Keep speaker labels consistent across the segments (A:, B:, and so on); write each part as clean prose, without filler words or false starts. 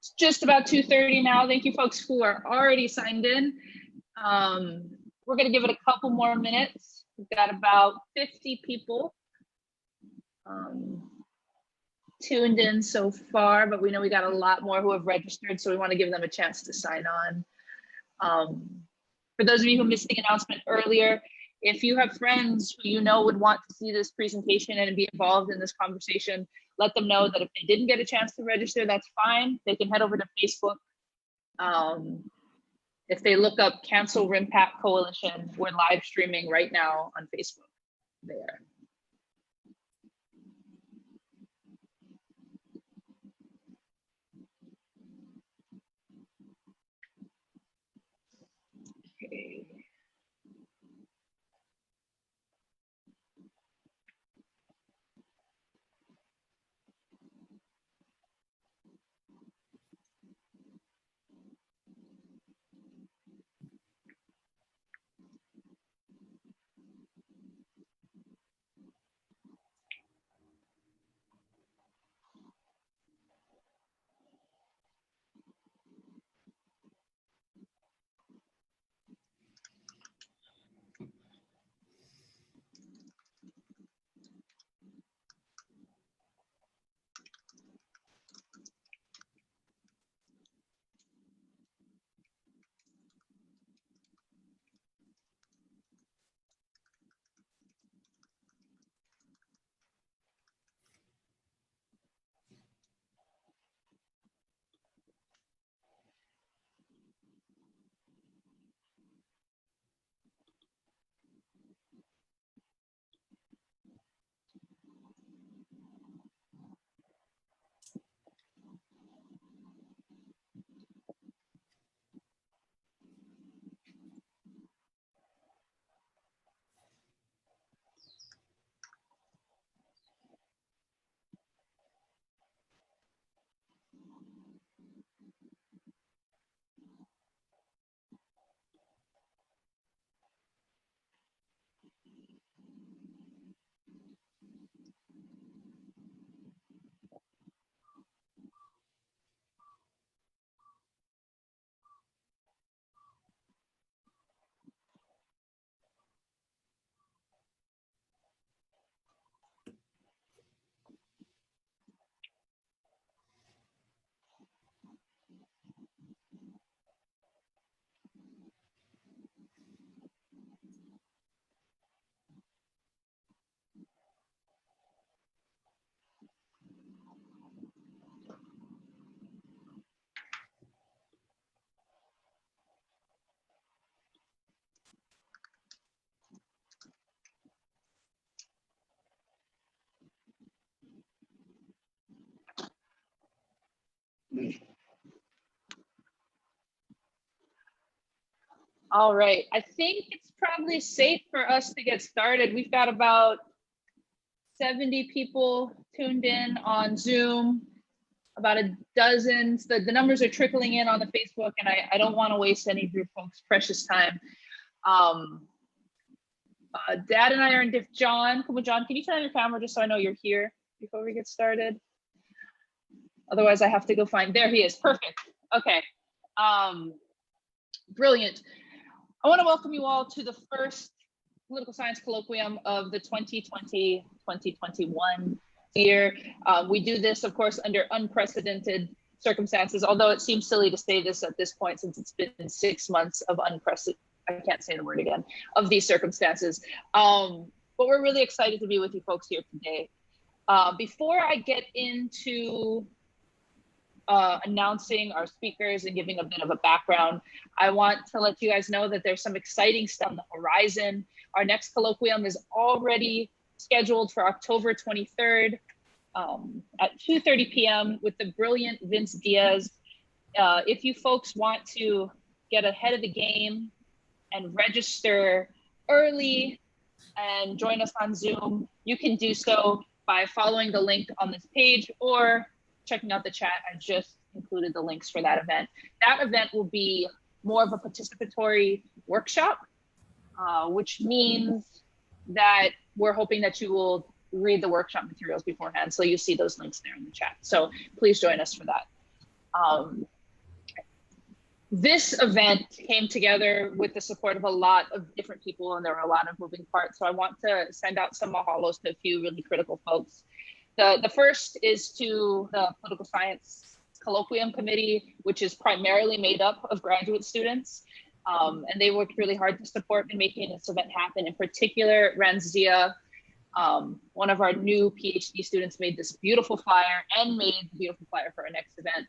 A: It's just about 2:30 now. Thank you folks who are already signed in. We're gonna give it a couple more minutes. We've got about 50 people tuned in so far, but we know we got a lot more who have registered, so we want to give them a chance to sign on. For those of you who missed the announcement earlier, if you have friends who you know would want to see this presentation and be involved in this conversation, let them know that if they didn't get a chance to register, that's fine. They can head over to Facebook. If they look up Cancel RIMPAC Coalition, we're live streaming right now on Facebook there. Okay. All right, I think it's probably safe for us to get started. We've got about 70 people tuned in on Zoom, about a dozen. The numbers are trickling in on the Facebook, and I don't want to waste any of your folks' precious time. Dad and I are in John, come on, John, can you turn on your camera just so I know you're here before we get started? Otherwise, I have to go find, there he is, perfect. Okay, brilliant. I want to welcome you all to the first Political Science Colloquium of the 2020-2021 year. We do this, of course, under unprecedented circumstances, although it seems silly to say this at this point since it's been 6 months of unprecedented, I can't say the word again, of these circumstances. But we're really excited to be with you folks here today. Before I get into announcing our speakers and giving a bit of a background, I want to let you guys know that there's some exciting stuff on the horizon. Our next colloquium is already scheduled for October 23rd at 2:30 p.m. with the brilliant Vince Diaz. If you folks want to get ahead of the game and register early and join us on Zoom, you can do so by following the link on this page or checking out the chat. I just included the links for that event. That event will be more of a participatory workshop, which means that we're hoping that you will read the workshop materials beforehand. So you see those links there in the chat. So please join us for that. This event came together with the support of a lot of different people, and there were a lot of moving parts. So I want to send out some mahalos to a few really critical folks. The first is to the Political Science Colloquium Committee, which is primarily made up of graduate students. And they worked really hard to support in making this event happen. In particular, Ranzia, one of our new PhD students, made this beautiful flyer and made the beautiful flyer for our next event.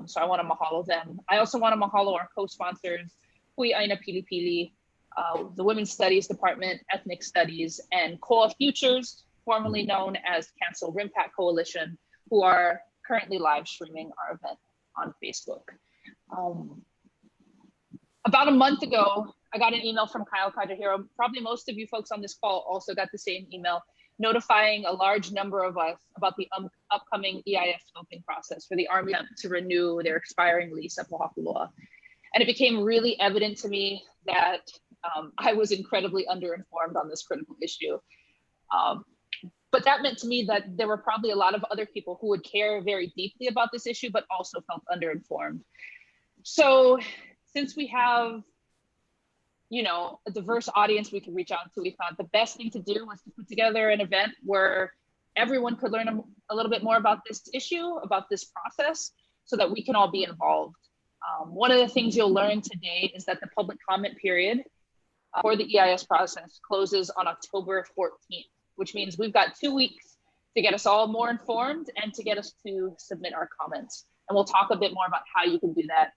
A: So I want to mahalo them. I also want to mahalo our co-sponsors, ʻāina Pilipili, the Women's Studies Department, Ethnic Studies, and Koa Futures, formerly known as Cancel RIMPAC Coalition, who are currently live streaming our event on Facebook. About a month ago, I got an email from Kyle Kajahiro. Probably most of you folks on this call also got the same email, notifying a large number of us about the upcoming EIS scoping process for the Army to renew their expiring lease at Pōhakuloa. And it became really evident to me that I was incredibly underinformed on this critical issue. But that meant to me that there were probably a lot of other people who would care very deeply about this issue, but also felt underinformed. So since we have, you know, a diverse audience we can reach out to, we thought the best thing to do was to put together an event where everyone could learn a little bit more about this issue, about this process, so that we can all be involved. One of the things you'll learn today is that the public comment period for the EIS process closes on October 14th, which means we've got 2 weeks to get us all more informed and to get us to submit our comments. And we'll talk a bit more about how you can do that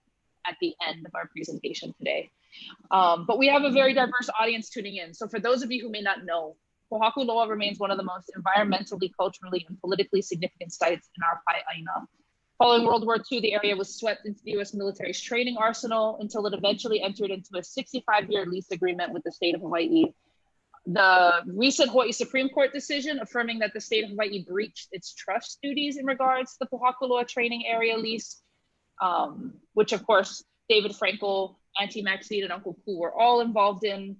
A: at the end of our presentation today. But we have a very diverse audience tuning in. So for those of you who may not know, Pōhakuloa remains one of the most environmentally, culturally, and politically significant sites in our ʻāina. Following World War II, the area was swept into the US military's training arsenal until it eventually entered into a 65-year lease agreement with the state of Hawaiʻi. The recent Hawaii Supreme Court decision affirming that the state of Hawaiʻi breached its trust duties in regards to the Pōhakuloa Training Area lease, which of course, David Frankel, Auntie Maxine, and Uncle Pooh were all involved in.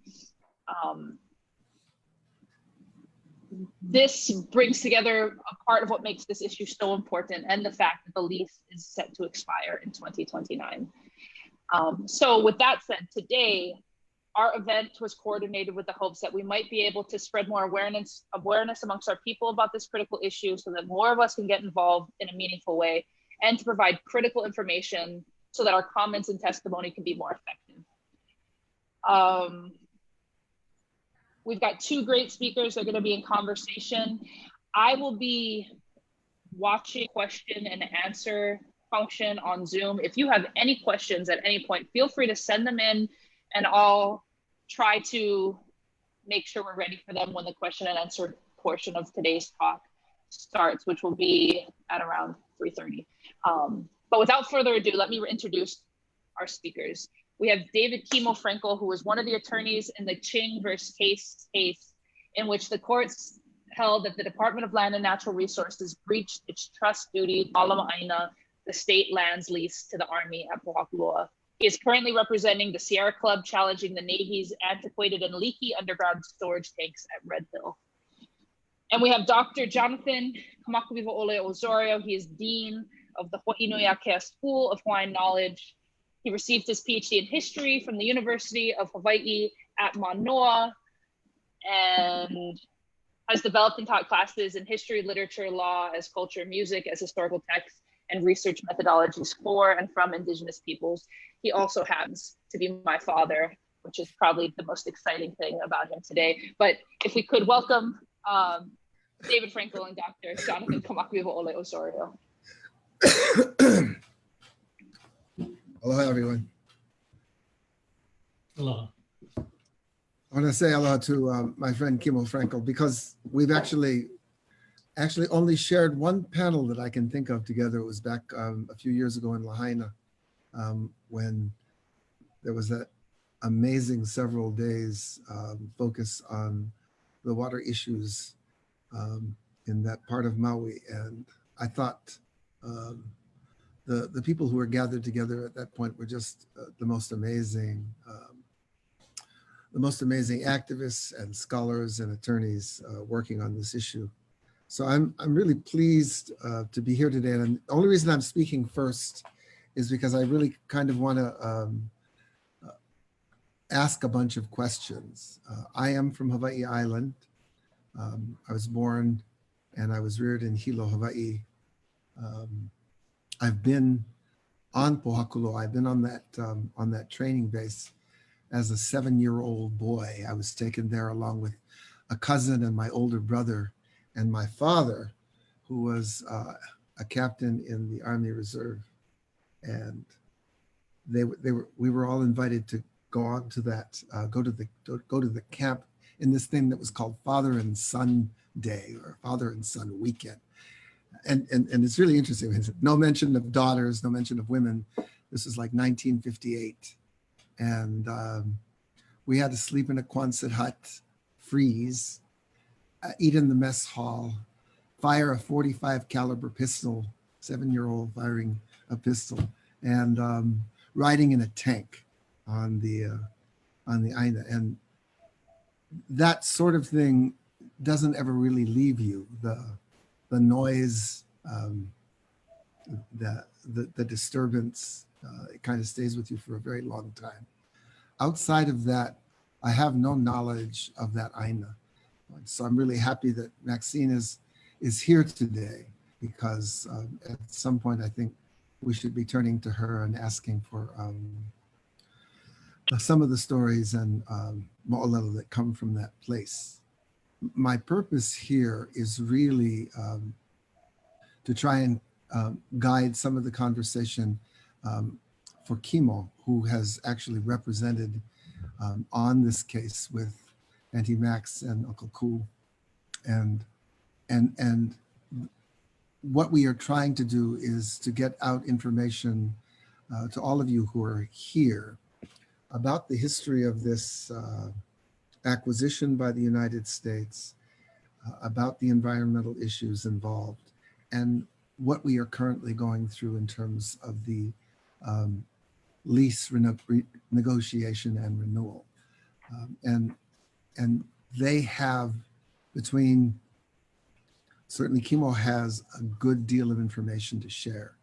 A: This brings together a part of what makes this issue so important, and the fact that the lease is set to expire in 2029. So with that said, today, our event was coordinated with the hopes that we might be able to spread more awareness amongst our people about this critical issue so that more of us can get involved in a meaningful way, and to provide critical information so that our comments and testimony can be more effective. We've got two great speakers that are going to be in conversation. I will be watching question and answer function on Zoom. If you have any questions at any point, feel free to send them in, and I'll try to make sure we're ready for them when the question and answer portion of today's talk starts, which will be at around 3:30. But without further ado, let me introduce our speakers. We have David Kimo Frankel, who was one of the attorneys in the Ching versus Case case, in which the courts held that the Department of Land and Natural Resources breached its trust duty, Malama ʻāina, the state lands lease to the Army at Pōhakuloa. He is currently representing the Sierra Club, challenging the Navy's antiquated and leaky underground storage tanks at Red Hill. And we have Dr. Jonathan Kamakuwiwo'ole Osorio. He is Dean of the Hoʻinuiʻakea School of Hawaiian Knowledge. He received his PhD in history from the University of Hawaii at Manoa, and has developed and taught classes in history, literature, law, as culture, music, as historical texts, and research methodologies for and from Indigenous peoples. He also happens to be my father, which is probably the most exciting thing about him today. But if we could welcome David Frankel and Dr. Jonathan Kamakuwiwo'ole Osorio.
B: Aloha, everyone.
C: Aloha.
B: I want to say aloha to my friend Kimo Frankel, because we've actually only shared one panel that I can think of together. It was back a few years ago in Lahaina, when there was that amazing several days focus on the water issues in that part of Maui. And I thought the people who were gathered together at that point were just the most amazing activists and scholars and attorneys working on this issue. So I'm really pleased to be here today. And the only reason I'm speaking first is because I really kind of want to ask a bunch of questions. I am from Hawaii Island. I was born and I was reared in Hilo, Hawaii. I've been on Pōhakuloa. I've been on that training base as a 7-year-old boy. I was taken there along with a cousin and my older brother and my father, who was a captain in the Army Reserve. And we were all invited to go on to that, go to the camp in this thing that was called Father and Son Day, or Father and Son Weekend. And it's really interesting. No mention of daughters, no mention of women. This is like 1958. And we had to sleep in a Quonset hut, freeze, eat in the mess hall, fire a 45 caliber pistol, 7-year-old firing a pistol, and riding in a tank on the ʻāina. And that sort of thing doesn't ever really leave you. The noise, the disturbance, it kind of stays with you for a very long time. Outside of that, I have no knowledge of that ʻāina. So I'm really happy that Maxine is here today, because at some point I think we should be turning to her and asking for some of the stories and mo'olelo that come from that place. My purpose here is really to try and guide some of the conversation for Kimo, who has actually represented on this case with Auntie Max and Uncle Ku. And what we are trying to do is to get out information to all of you who are here about the history of this acquisition by the United States, about the environmental issues involved, and what we are currently going through in terms of the lease negotiation and renewal. And they have, between, certainly Kimo has a good deal of information to share.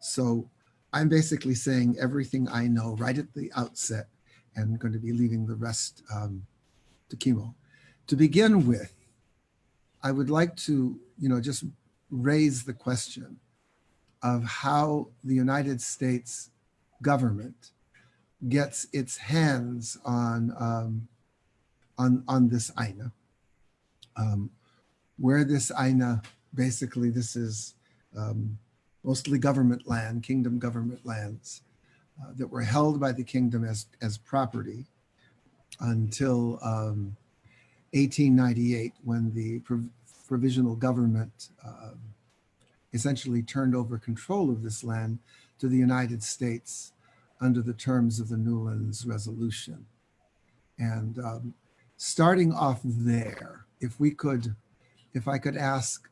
B: So I'm basically saying everything I know right at the outset, and going to be leaving the rest to Kimo. To begin with, I would like to, just raise the question of how the United States government gets its hands on this ʻāina, where this ʻāina, basically this is mostly government land, kingdom government lands that were held by the kingdom as property until 1898, when the provisional government essentially turned over control of this land to the United States under the terms of the Newlands Resolution. And starting off there, if I could ask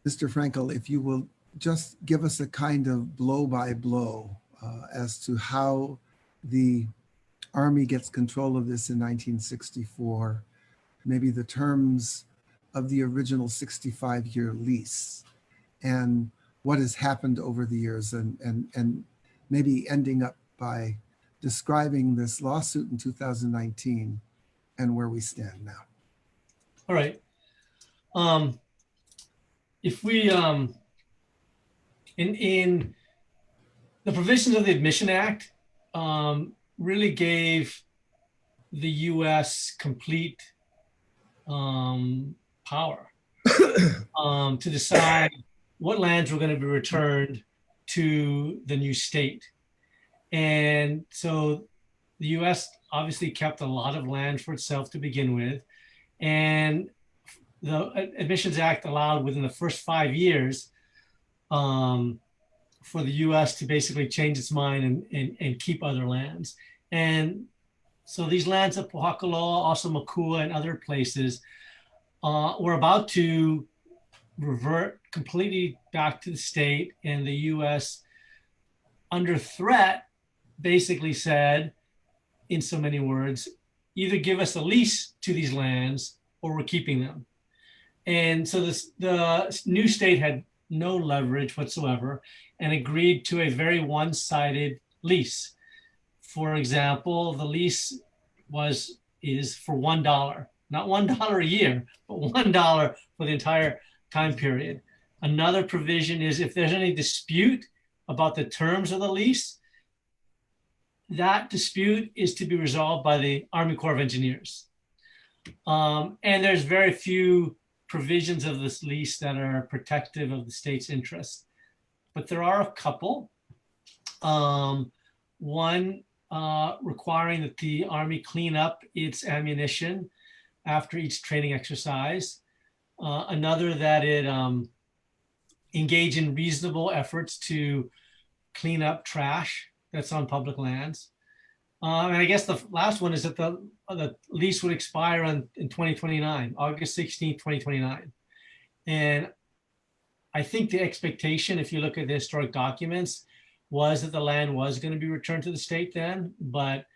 B: Mr. Frankel, if you will just give us a kind of blow by blow as to how the Army gets control of this in 1964, maybe the terms of the original 65-year lease, and what has happened over the years, and maybe ending up by describing this lawsuit in 2019 and where we stand now.
C: All right. If we, in the provisions of the Admission Act, really gave the U.S. complete power to decide what lands were going to be returned to the new state. And so the U.S. obviously kept a lot of land for itself to begin with. And the Admissions Act allowed within the first 5 years for the U.S. to basically change its mind and keep other lands. And so these lands of Pōhakuloa, also Makua, and other places were about to revert completely back to the state, and the U.S., under threat, basically said, in so many words, either give us a lease to these lands or we're keeping them. And so the new state had no leverage whatsoever and agreed to a very one-sided lease. For example, the lease is for $1, not $1 a year, but $1 for the entire time period. Another provision is if there's any dispute about the terms of the lease, that dispute is to be resolved by the Army Corps of Engineers. And there's very few provisions of this lease that are protective of the state's interest. But there are a couple. One requiring that the Army clean up its ammunition after each training exercise. Another that it engage in reasonable efforts to clean up trash that's on public lands. And I guess the last one is that the lease would expire in 2029, August 16th, 2029. And I think the expectation, if you look at the historic documents, was that the land was going to be returned to the state then, but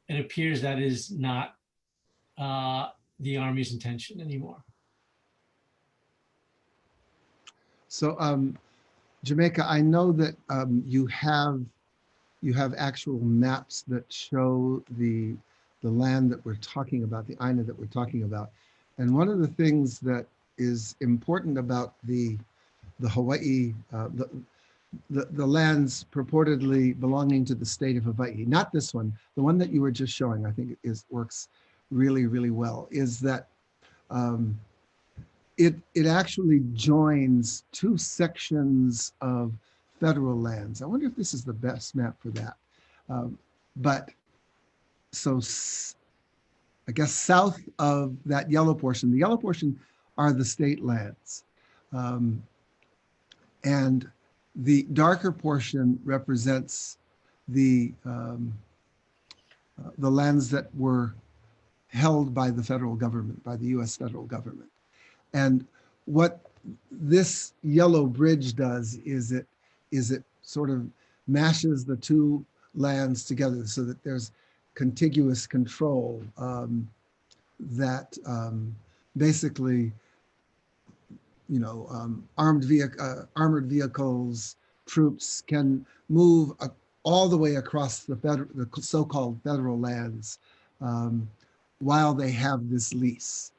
C: it appears that is not the Army's intention anymore.
B: So Jamaica, I know that you have actual maps that show the land that we're talking about, the ʻāina that we're talking about. And one of the things that is important about the Hawaii, the lands purportedly belonging to the state of Hawaii, not this one, the one that you were just showing, I think works really, really well, is that it actually joins two sections of federal lands. I wonder if this is the best map for that. But so I guess south of that yellow portion, the yellow portion are the state lands. And the darker portion represents the lands that were held by the federal government, by the US federal government. And what this yellow bridge does is it sort of mashes the two lands together so that there's contiguous control that basically, you know, armored vehicles, troops can move all the way across the so-called federal lands while they have this lease.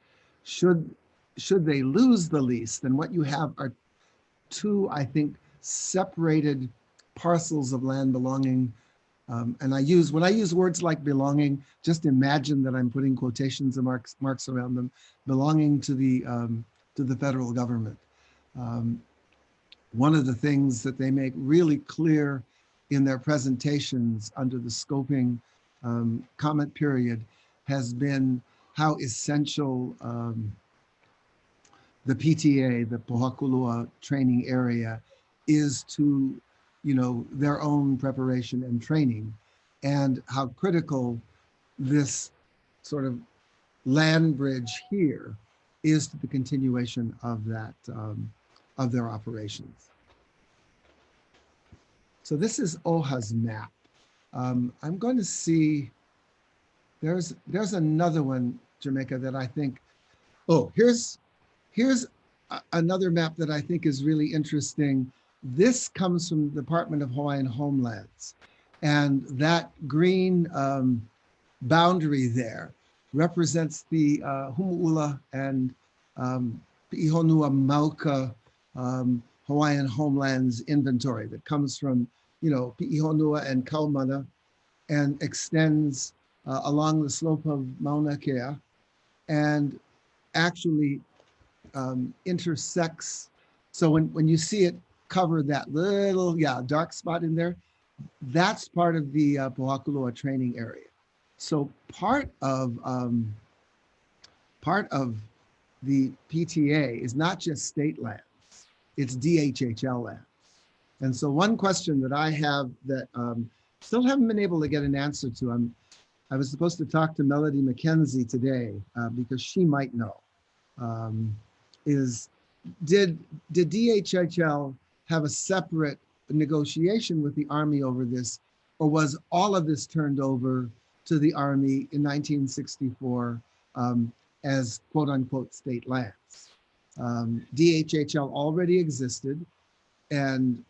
B: Should they lose the lease, then what you have are two, I think, separated parcels of land belonging. And when I use words like belonging, just imagine that I'm putting quotations and marks around them, belonging to the federal government. One of the things that they make really clear in their presentations under the scoping comment period has been how essential the PTA, the Pōhakuloa Training Area, is to, you know, their own preparation and training, and how critical this sort of land bridge here is to the continuation of that, of their operations. So this is OHA's map. I'm going to see, there's another one, Jamaica, that I think, oh, here's another map that I think is really interesting. This comes from the Department of Hawaiian Homelands. And that green boundary there represents the Humu'ula and Pi'ihonua Mauka Hawaiian Homelands inventory that comes from, you know, Pi'ihonua and Kaumana and extends along the slope of Mauna Kea and actually intersects. So when you see it cover that little, dark spot in there, that's part of the Pōhakuloa Training Area. So part of the PTA is not just state lands, it's DHHL lands. And so one question that I have that still haven't been able to get an answer to, I was supposed to talk to Melody McKenzie today because she might know, is did DHHL have a separate negotiation with the Army over this, or was all of this turned over to the Army in 1964 as quote unquote state lands? DHHL already existed. And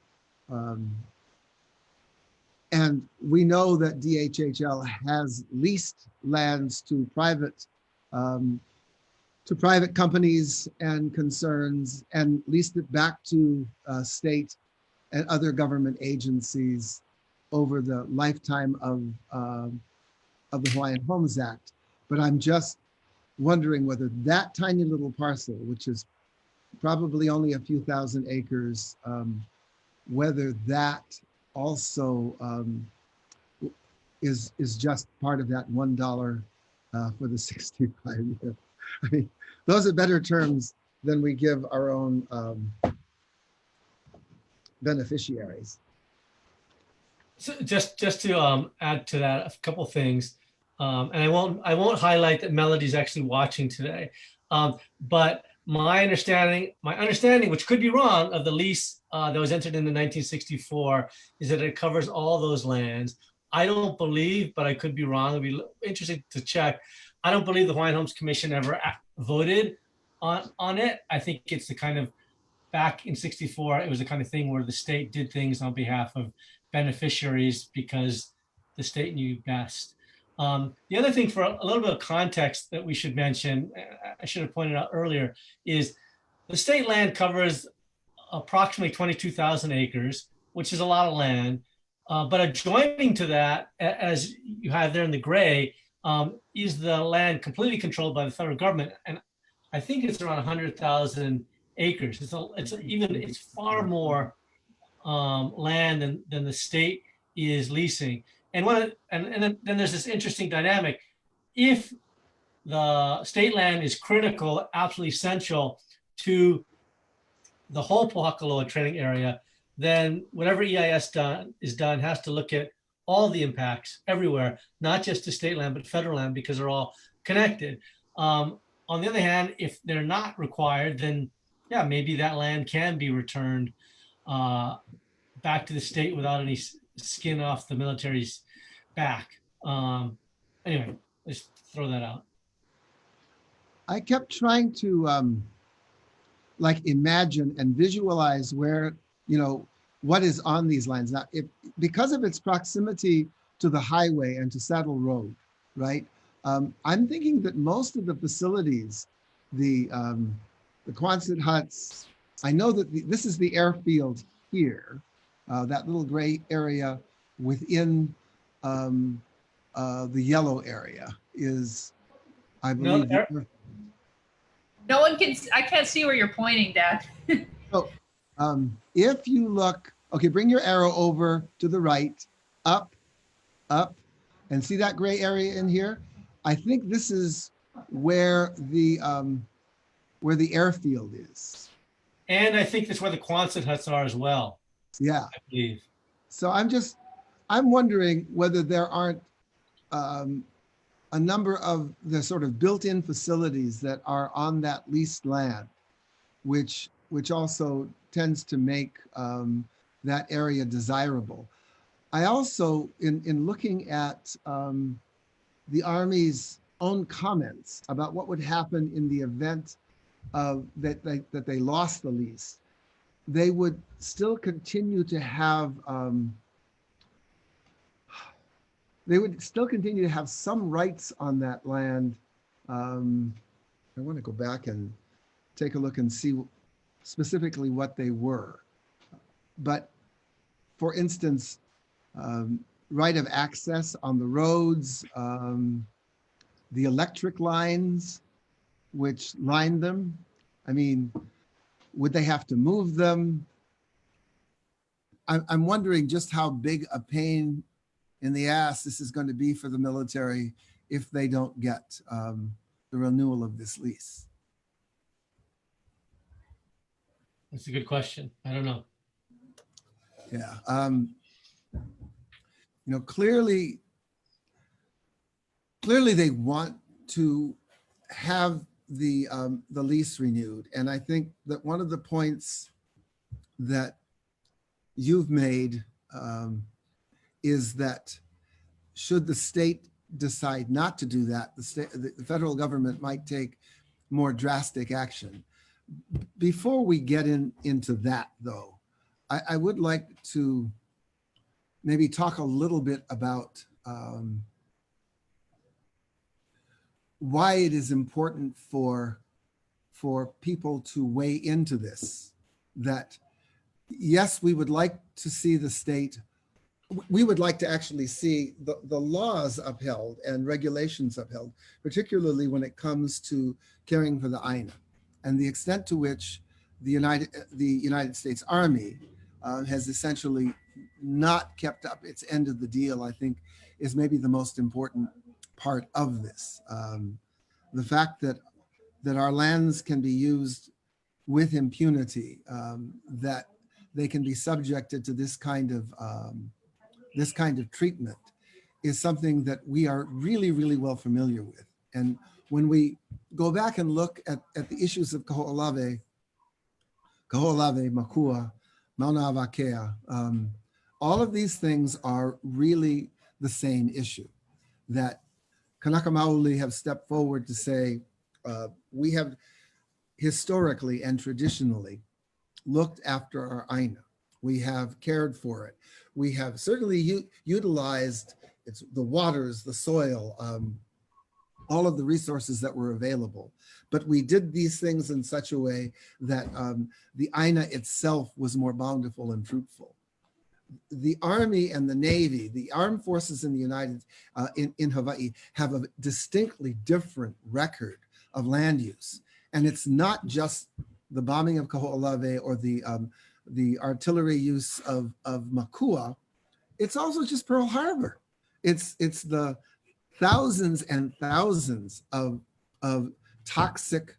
B: and we know that DHHL has leased lands to private companies and concerns, and leased it back to state and other government agencies over the lifetime of the Hawaiian Homes Act. But I'm just wondering whether that tiny little parcel, which is probably only a few thousand acres, whether that also is just part of that $1 for the 65 years. I mean, those are better terms than we give our own beneficiaries.
C: So just to add to that, a couple of things, and I won't highlight that Melody's actually watching today, but my understanding, which could be wrong, of the lease that was entered into 1964 is that it covers all those lands. I don't believe, but I could be wrong. It'd be interesting to check. I don't believe the Hawaiian Homes Commission ever voted on it. I think it's the kind of, back in 64, it was the kind of thing where the state did things on behalf of beneficiaries because the state knew best. The other thing, for a little bit of context that we should mention, I should have pointed out earlier, is the state land covers approximately 22,000 acres, which is a lot of land. But adjoining to that, as you have there in the gray, is the land completely controlled by the federal government. And I think it's around 100,000 acres. It's far more land than the state is leasing. And then there's this interesting dynamic. If the state land is critical, absolutely essential to the whole Pōhakuloa Training Area, then whatever EIS is done has to look at all the impacts everywhere, not just to state land, but federal land, because they're all connected. On the other hand, if they're not required, then yeah, maybe that land can be returned back to the state without any skin off the military's back. Anyway, let's throw that out.
B: I kept trying to like imagine and visualize where, what is on these lines. Now, because of its proximity to the highway and to Saddle Road, right? I'm thinking that most of the facilities, the Quonset huts, I know that this is the airfield here, that little gray area within the yellow area is, I believe.
A: No one can, I can't see where you're pointing, Dad.
B: So if you look, okay, bring your arrow over to the right, up, and see that gray area in here? I think this is where the airfield is.
C: And I think that's where the Quonset huts are as well.
B: Yeah.
C: I believe.
B: So I'm wondering whether there aren't a number of the sort of built-in facilities that are on that leased land, which also tends to make that area desirable. I also, in looking at the Army's own comments about what would happen in the event of that they lost the lease, they would still continue to have some rights on that land. I want to go back and take a look and see specifically what they were. But for instance, right of access on the roads, the electric lines which line them. I mean, would they have to move them? I'm wondering just how big a pain in the ass this is going to be for the military if they don't get the renewal of this lease.
C: That's a good question. I don't know.
B: Yeah. Clearly they want to have the lease renewed. And I think that one of the points that you've made is that should the state decide not to do that, the federal government might take more drastic action. Before we get into that, though, I would like to maybe talk a little bit about why it is important for people to weigh into this, that yes, we would like to see the state, we would like to actually see the laws upheld and regulations upheld, particularly when it comes to caring for the ʻāina, and the extent to which the United States Army has essentially not kept up its end of the deal, I think, is maybe the most important part of this. The fact that our lands can be used with impunity, that they can be subjected to this kind of treatment, is something that we are really, really well familiar with. And when we go back and look at the issues of Kaho'olawe, Makua, Mauna Awakea, all of these things are really the same issue, that Kanaka Maoli have stepped forward to say, we have historically and traditionally looked after our ʻāina. We have cared for it. We have certainly utilized the waters, the soil, all of the resources that were available. But we did these things in such a way that the ʻāina itself was more bountiful and fruitful. The Army and the Navy, the armed forces in the in Hawaii, have a distinctly different record of land use. And it's not just the bombing of Kaho'olawe or the artillery use of Makua. It's also just Pearl Harbor. It's the thousands and thousands of toxic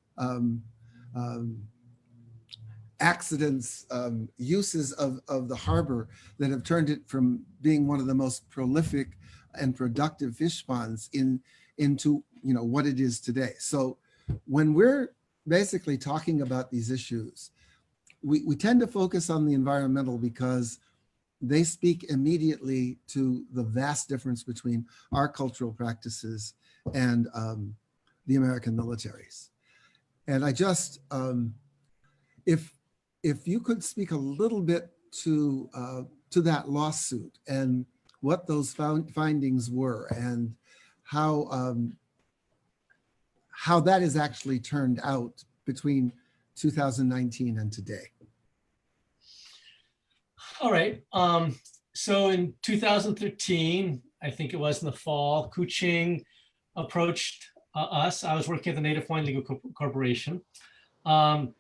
B: accidents, uses of the harbor that have turned it from being one of the most prolific and productive fish ponds into what it is today. So when we're basically talking about these issues, we tend to focus on the environmental because they speak immediately to the vast difference between our cultural practices and the American militaries. And I just, if you could speak a little bit to that lawsuit and what those findings were and how that has actually turned out between 2019 and today.
C: All right. So in 2013, I think it was in the fall, Kuching approached us. I was working at the Native Hawaiian Legal Corporation. And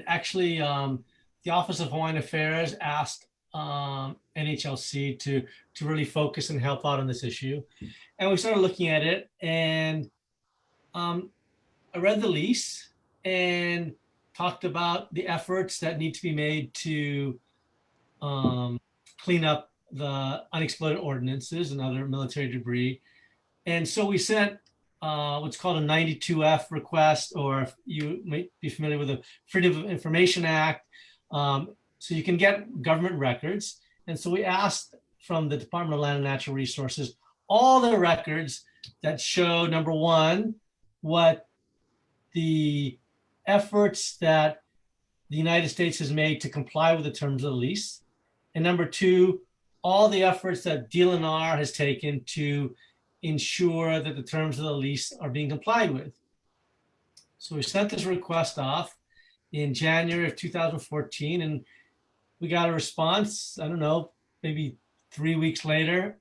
C: actually, the Office of Hawaiian Affairs asked NHLC to really focus and help out on this issue. And we started looking at it, and I read the lease and talked about the efforts that need to be made to clean up the unexploded ordinances and other military debris. And so we sent what's called a 92F request, or if you might be familiar with the Freedom of Information Act. So you can get government records. And so we asked from the Department of Land and Natural Resources all the records that show, number one, what the efforts that the United States has made to comply with the terms of the lease. And number two, all the efforts that DLNR has taken to ensure that the terms of the lease are being complied with. So we sent this request off in January of 2014, and we got a response, I don't know, maybe 3 weeks later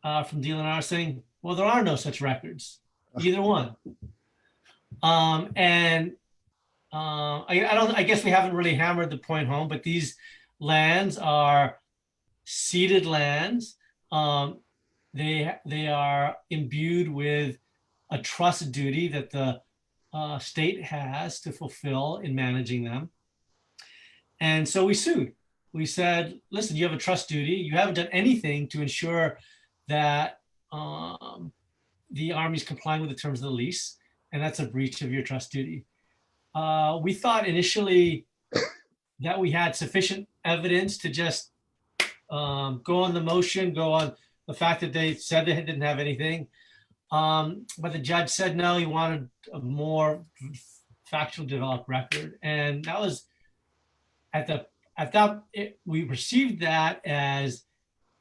C: from DLNR saying, well, there are no such records, either one. I guess we haven't really hammered the point home, but these lands are ceded lands. They are imbued with a trust duty that the state has to fulfill in managing them. And so we sued. We said, listen, you have a trust duty. You haven't done anything to ensure that the Army's complying with the terms of the lease, and that's a breach of your trust duty. We thought initially that we had sufficient evidence to just go on the motion, go on the fact that they said they didn't have anything. But the judge said no, he wanted a more factual developed record. And that was at the we received that as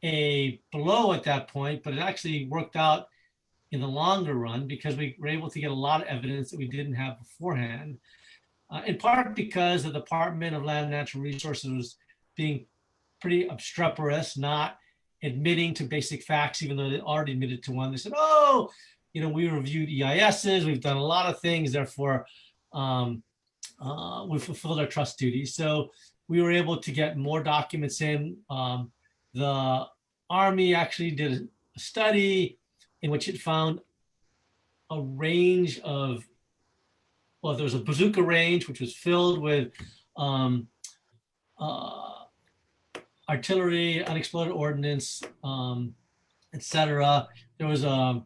C: a blow at that point, but it actually worked out in the longer run because we were able to get a lot of evidence that we didn't have beforehand, in part because the Department of Land and Natural Resources was being pretty obstreperous, not admitting to basic facts, even though they already admitted to one. They said, oh, we reviewed EISs, we've done a lot of things, therefore we fulfilled our trust duties. So we were able to get more documents in. The Army actually did a study in which it found a range of, well, there was a bazooka range, which was filled with artillery, unexploded ordnance, etc. There was a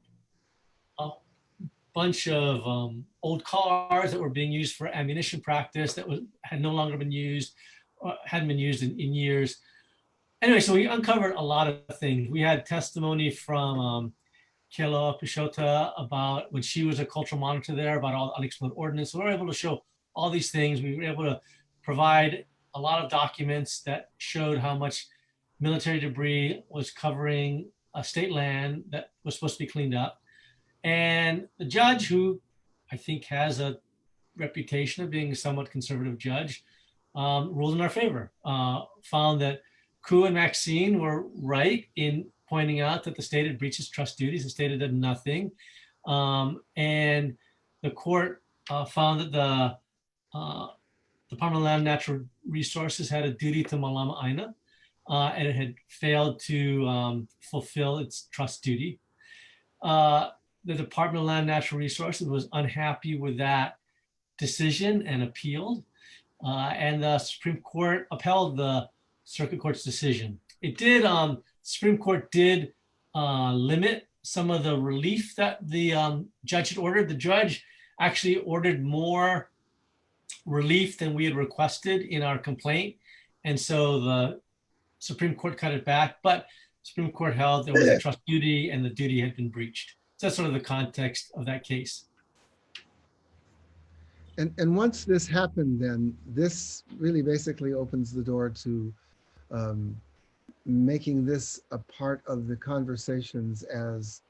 C: bunch of old cars that were being used for ammunition practice that had no longer been used, hadn't been used in years. Anyway, so we uncovered a lot of things. We had testimony from Kealoha Pishota about when she was a cultural monitor there about all the unexploded ordnance. So we were able to show all these things. We were able to provide a lot of documents that showed how much military debris was covering a state land that was supposed to be cleaned up. And the judge, who I think has a reputation of being a somewhat conservative judge, ruled in our favor, found that Ku and Maxine were right in pointing out that the state had breached its trust duties. The state had done nothing. And the court found that the Department of Land and Natural Resources had a duty to Malama ʻāina, and it had failed to fulfill its trust duty. The Department of Land and Natural Resources was unhappy with that decision and appealed, and the Supreme Court upheld the Circuit Court's decision. It did, Supreme Court did limit some of the relief that the judge had ordered. The judge actually ordered more relief than we had requested in our complaint. And so the Supreme Court cut it back, but Supreme Court held there was a trust duty and the duty had been breached. So that's sort of the context of that case.
B: And once this happened, then this really basically opens the door to making this a part of the conversations as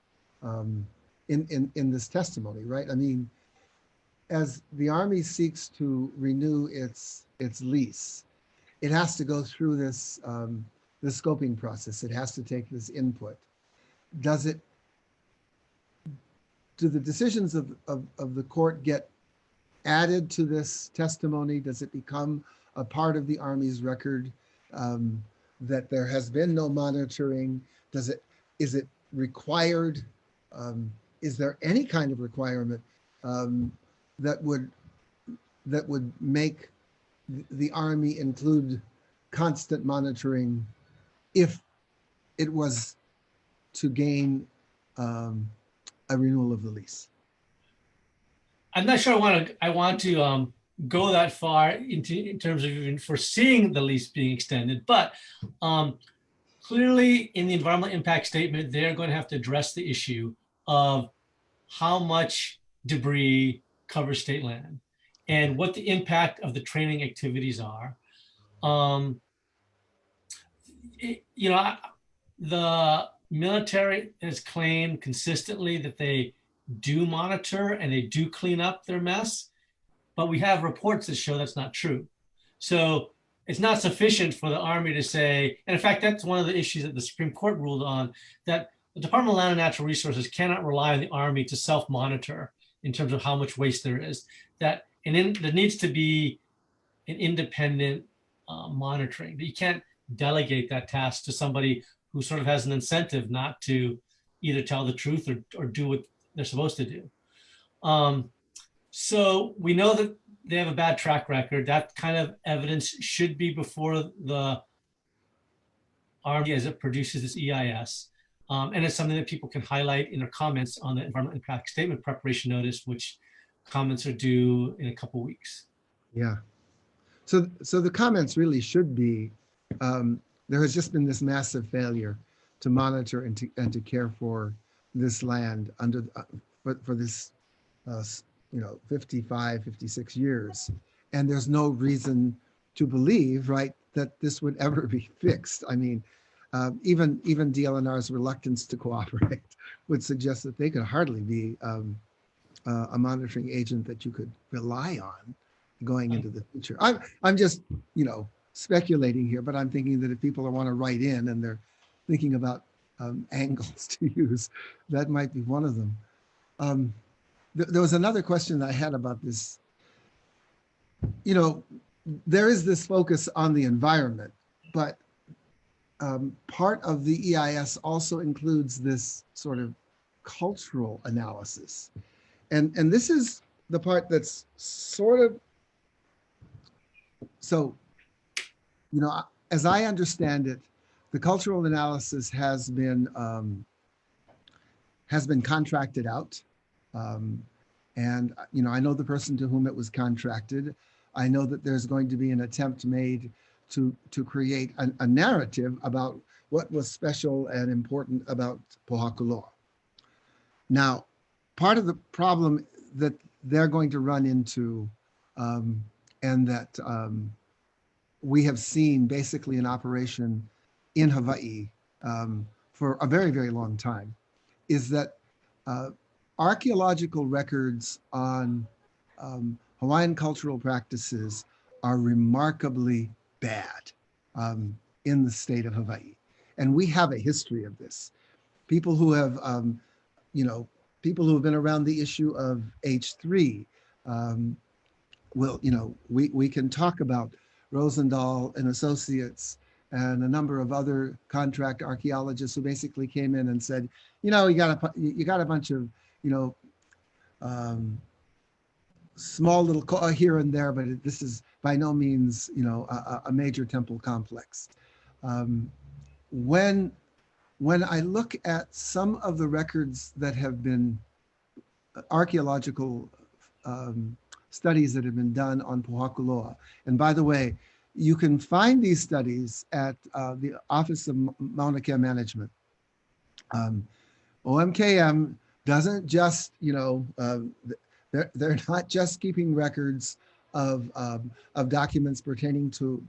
B: in this testimony, right? I mean, as the Army seeks to renew its lease, it has to go through this the scoping process. It has to take this input. Do the decisions of the court get added to this testimony? Does it become a part of the Army's record that there has been no monitoring? Is it required? Is there any kind of requirement that would make the Army include constant monitoring if it was to gain a renewal of the lease?
C: I'm not sure I want to go that far in terms of even foreseeing the lease being extended, but clearly in the environmental impact statement, they're going to have to address the issue of how much debris covers state land and what the impact of the training activities are. The military has claimed consistently that they do monitor and they do clean up their mess, but we have reports that show that's not true. So it's not sufficient for the Army to say, and in fact, that's one of the issues that the Supreme Court ruled on, that the Department of Land and Natural Resources cannot rely on the Army to self-monitor in terms of how much waste there is. There needs to be an independent monitoring. You can't delegate that task to somebody who sort of has an incentive not to either tell the truth or do what they're supposed to do. So we know that they have a bad track record. That kind of evidence should be before the Army as it produces this EIS. And it's something that people can highlight in their comments on the environmental impact statement preparation notice, which comments are due in a couple of weeks.
B: Yeah. So the comments really should be, there has just been this massive failure to monitor and to care for this land for this 55, 56 years. And there's no reason to believe, right, that this would ever be fixed. I mean, even DLNR's reluctance to cooperate would suggest that they could hardly be a monitoring agent that you could rely on going into the future. I'm just, speculating here, but I'm thinking that if people want to write in and they're thinking about angles to use, that might be one of them. There was another question that I had about this. There is this focus on the environment, but part of the EIS also includes this sort of cultural analysis. And this is the part that's sort of, so, as I understand it, the cultural analysis has been contracted out. And, I know the person to whom it was contracted. I know that there's going to be an attempt made to create a narrative about what was special and important about Pōhakuloa. Now, part of the problem that they're going to run into and that we have seen basically in operation in Hawaii for a very, very long time is that archaeological records on Hawaiian cultural practices are remarkably bad in the state of Hawaii. And we have a history of this. People who have, people who have been around the issue of H3 we can talk about Rosendahl and Associates and a number of other contract archaeologists who basically came in and said, you got a bunch of, small little here and there, but this is by no means, a major temple complex. When I look at some of the records that have been archaeological studies that have been done on Pōhakuloa, and by the way, you can find these studies at the Office of Mauna Kea Management. OMKM doesn't just, they're not just keeping records of documents pertaining to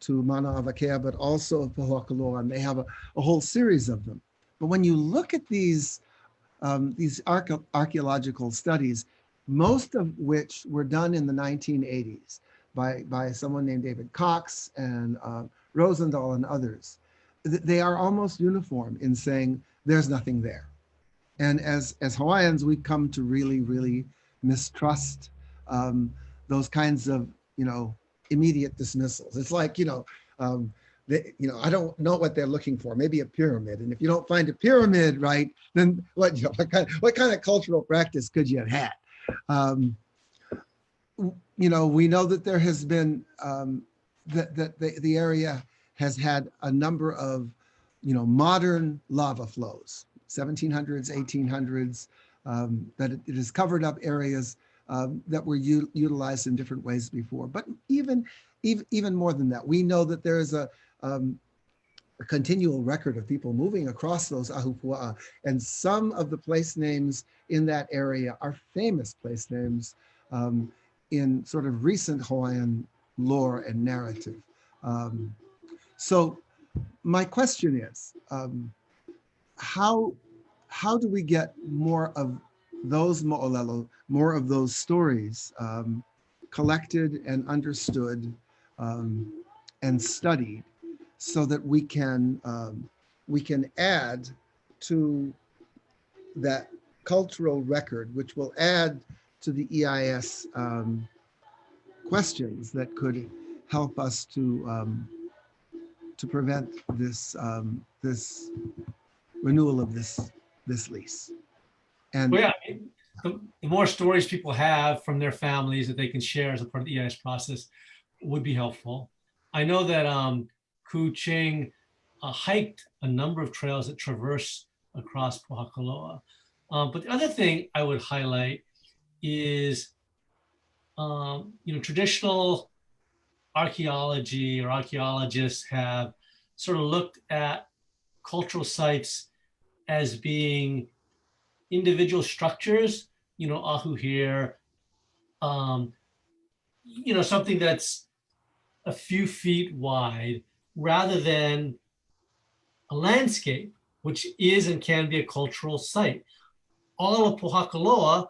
B: Mauna Kea, but also of Pōhakuloa, and they have a whole series of them. But when you look at these archaeological studies, most of which were done in the 1980s by someone named David Cox and Rosendahl and others, they are almost uniform in saying there's nothing there. And as Hawaiians, we come to really, really mistrust those kinds of, immediate dismissals. It's like, I don't know what they're looking for, maybe a pyramid. And if you don't find a pyramid, right, then what kind of cultural practice could you have had? We know that there has been, that the area has had a number of, modern lava flows, 1700s, 1800s, that it has covered up areas that were utilized in different ways before. But even more than that, we know that there is a continual record of people moving across those ahupua'a, and some of the place names in that area are famous place names in sort of recent Hawaiian lore and narrative. So my question is, how do we get more of those mo'olelo, more of those stories collected and understood and studied, so that we can add to that cultural record, which will add to the EIS questions that could help us to prevent this this renewal of this lease. And
C: well, yeah, the more stories people have from their families that they can share as a part of the EIS process would be helpful. I know that Ku Ching hiked a number of trails that traverse across Pōhakuloa. But the other thing I would highlight is, traditional archaeology or archaeologists have sort of looked at cultural sites as being individual structures, ahu here, something that's a few feet wide rather than a landscape, which is and can be a cultural site. All of Pōhakuloa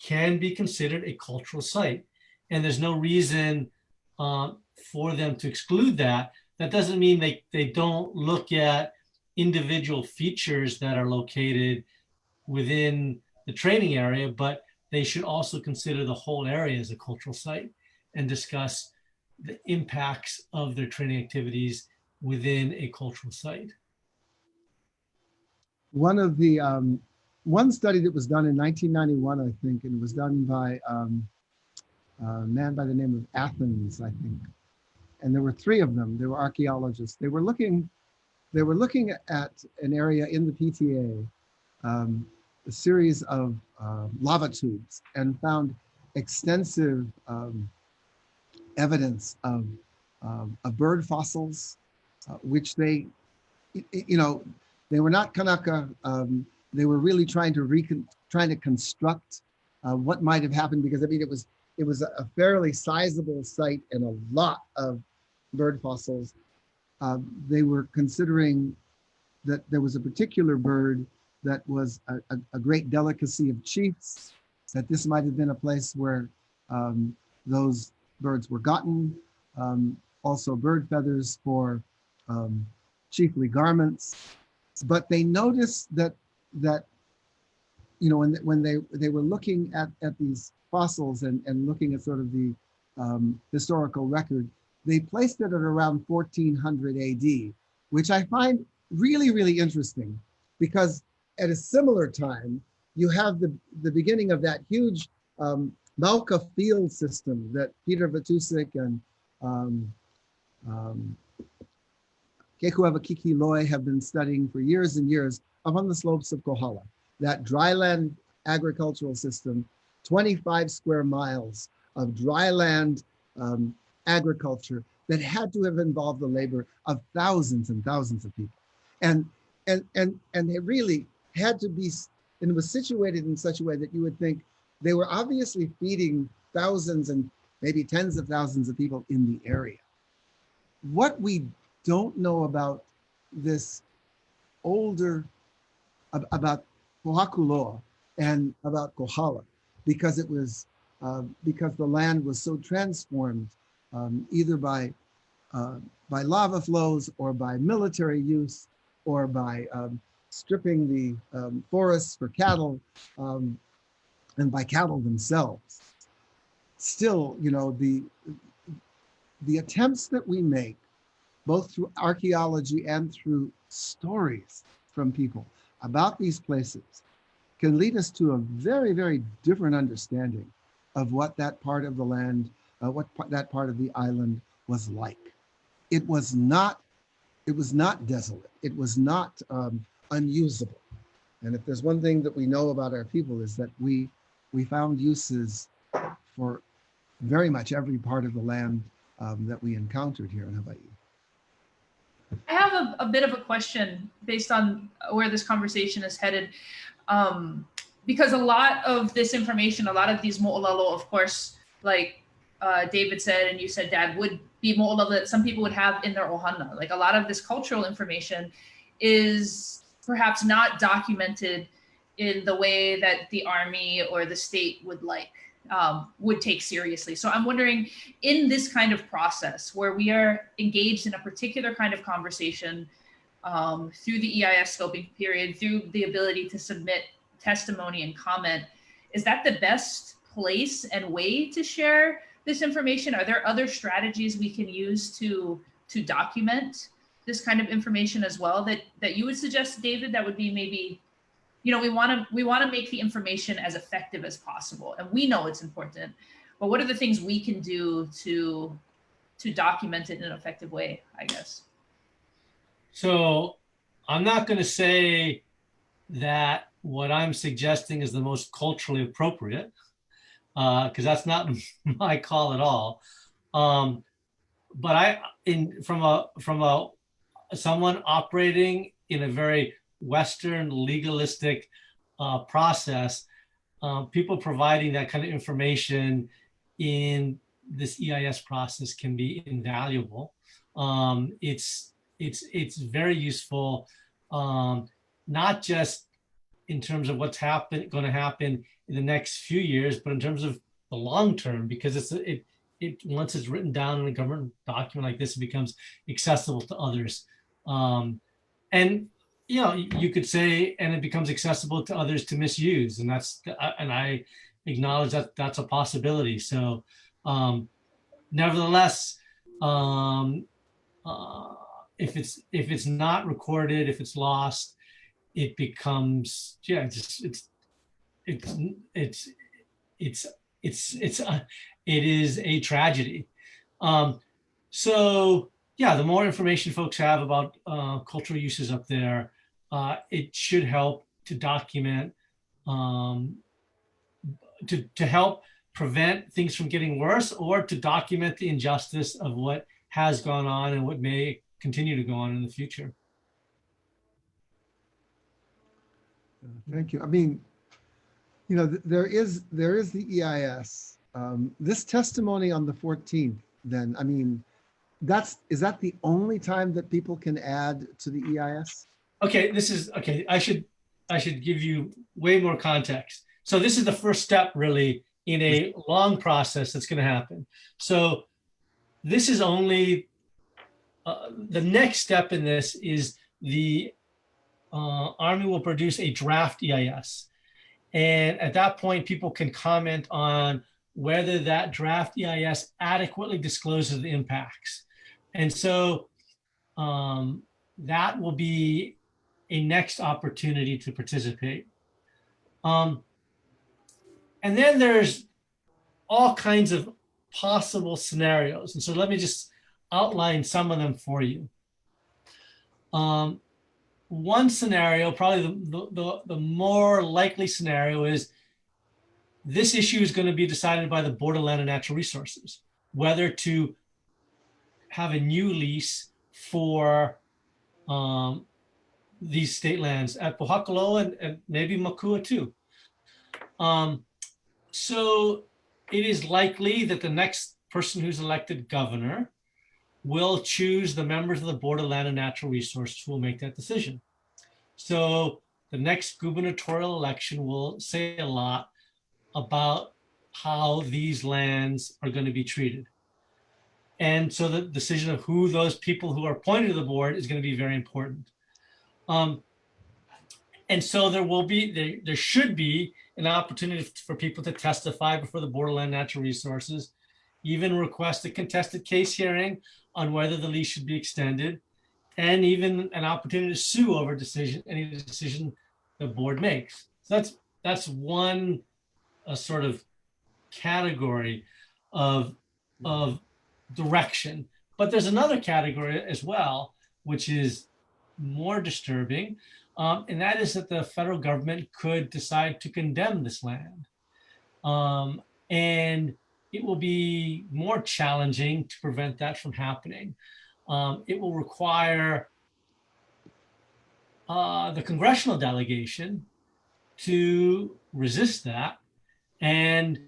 C: can be considered a cultural site. And there's no reason for them to exclude that. That doesn't mean they don't look at individual features that are located within the training area, but they should also consider the whole area as a cultural site and discuss the impacts of their training activities within a cultural site.
B: One of the one study that was done in 1991, I think, and it was done by a man by the name of Athens, I think. And there were three of them. They were archaeologists. They were looking at an area in the PTA, a series of lava tubes, and found extensive evidence of bird fossils, which they were not Kanaka. They were really trying to construct what might have happened, because I mean it was a fairly sizable site and a lot of bird fossils. They were considering that there was a particular bird that was a great delicacy of chiefs, that this might have been a place where those birds were gotten. Also bird feathers for chiefly garments. But they noticed that when they were looking at these fossils and looking at sort of the historical record, they placed it at around 1400 AD, which I find really, really interesting, because at a similar time, you have the beginning of that huge Mauka field system that Peter Vatusik and Kekuawakiki Loi have been studying for years and years up on the slopes of Kohala. That dryland agricultural system, 25 square miles of dryland agriculture that had to have involved the labor of thousands and thousands of people. And it really had to be, and it was situated in such a way that you would think they were obviously feeding thousands and maybe tens of thousands of people in the area. What we don't know about this about Pōhakuloa and about Kohala, because it was because the land was so transformed, either by lava flows or by military use or by stripping the forests for cattle and by cattle themselves. Still, the attempts that we make, both through archaeology and through stories from people about these places, can lead us to a very, very different understanding of what that part of the land, that part of the island was like. It was not desolate. It was not unusable. And if there's one thing that we know about our people, is that we found uses for very much every part of the land that we encountered here in Hawaii.
A: I have a bit of a question based on where this conversation is headed. Because a lot of this information, a lot of these mo'olelo, of course, like David said, and you said, Dad, would be mo'olelo that some people would have in their ohana. Like a lot of this cultural information is perhaps not documented in the way that the Army or the state would take seriously. So I'm wondering, in this kind of process where we are engaged in a particular kind of conversation through the EIS scoping period, through the ability to submit testimony and comment, is that the best place and way to share this information? Are there other strategies we can use to document this kind of information as well that you would suggest, David? That would be maybe, we want to make the information as effective as possible, and we know it's important, but what are the things we can do to document it in an effective way, I guess?
C: So I'm not going to say that what I'm suggesting is the most culturally appropriate, because that's not my call at all. But from someone operating in a very Western legalistic process, people providing that kind of information in this EIS process can be invaluable. It's very useful, not just in terms of what's going to happen in the next few years, but in terms of the long term, because it once it's written down in a government document like this, it becomes accessible to others. And you know, you could say, and it becomes accessible to others to misuse, and I acknowledge that that's a possibility. So, nevertheless, if it's not recorded, if it's lost, it becomes it is a tragedy. So yeah, the more information folks have about cultural uses up there, it should help to document, to help prevent things from getting worse, or to document the injustice of what has gone on and what may continue to go on in the future.
B: Thank you. I mean, you know, there is the EIS. This testimony on the 14th, then, I mean, is that the only time that people can add to the EIS?
C: Okay, I should give you way more context. So this is the first step really in a long process that's going to happen. So this is only, the next step in this is the Army will produce a draft EIS. And at that point, people can comment on whether that draft EIS adequately discloses the impacts. And so that will be a next opportunity to participate. And then there's all kinds of possible scenarios. And so let me just outline some of them for you. One scenario, probably the more likely scenario, is this issue is going to be decided by the Board of Land and Natural Resources, whether to have a new lease for these state lands at Pōhakuloa and maybe Makua too. So it is likely that the next person who's elected governor will choose the members of the Board of Land and Natural Resources who will make that decision. So the next gubernatorial election will say a lot about how these lands are going to be treated. And so the decision of who those people who are appointed to the board is going to be very important. And so there should be an opportunity for people to testify before the Board of Land and Natural Resources, even request a contested case hearing on whether the lease should be extended, and even an opportunity to sue over any decision the board makes. So that's one sort of category of direction. But there's another category as well, which is more disturbing, and that is that the federal government could decide to condemn this land. And it will be more challenging to prevent that from happening. It will require the congressional delegation to resist that and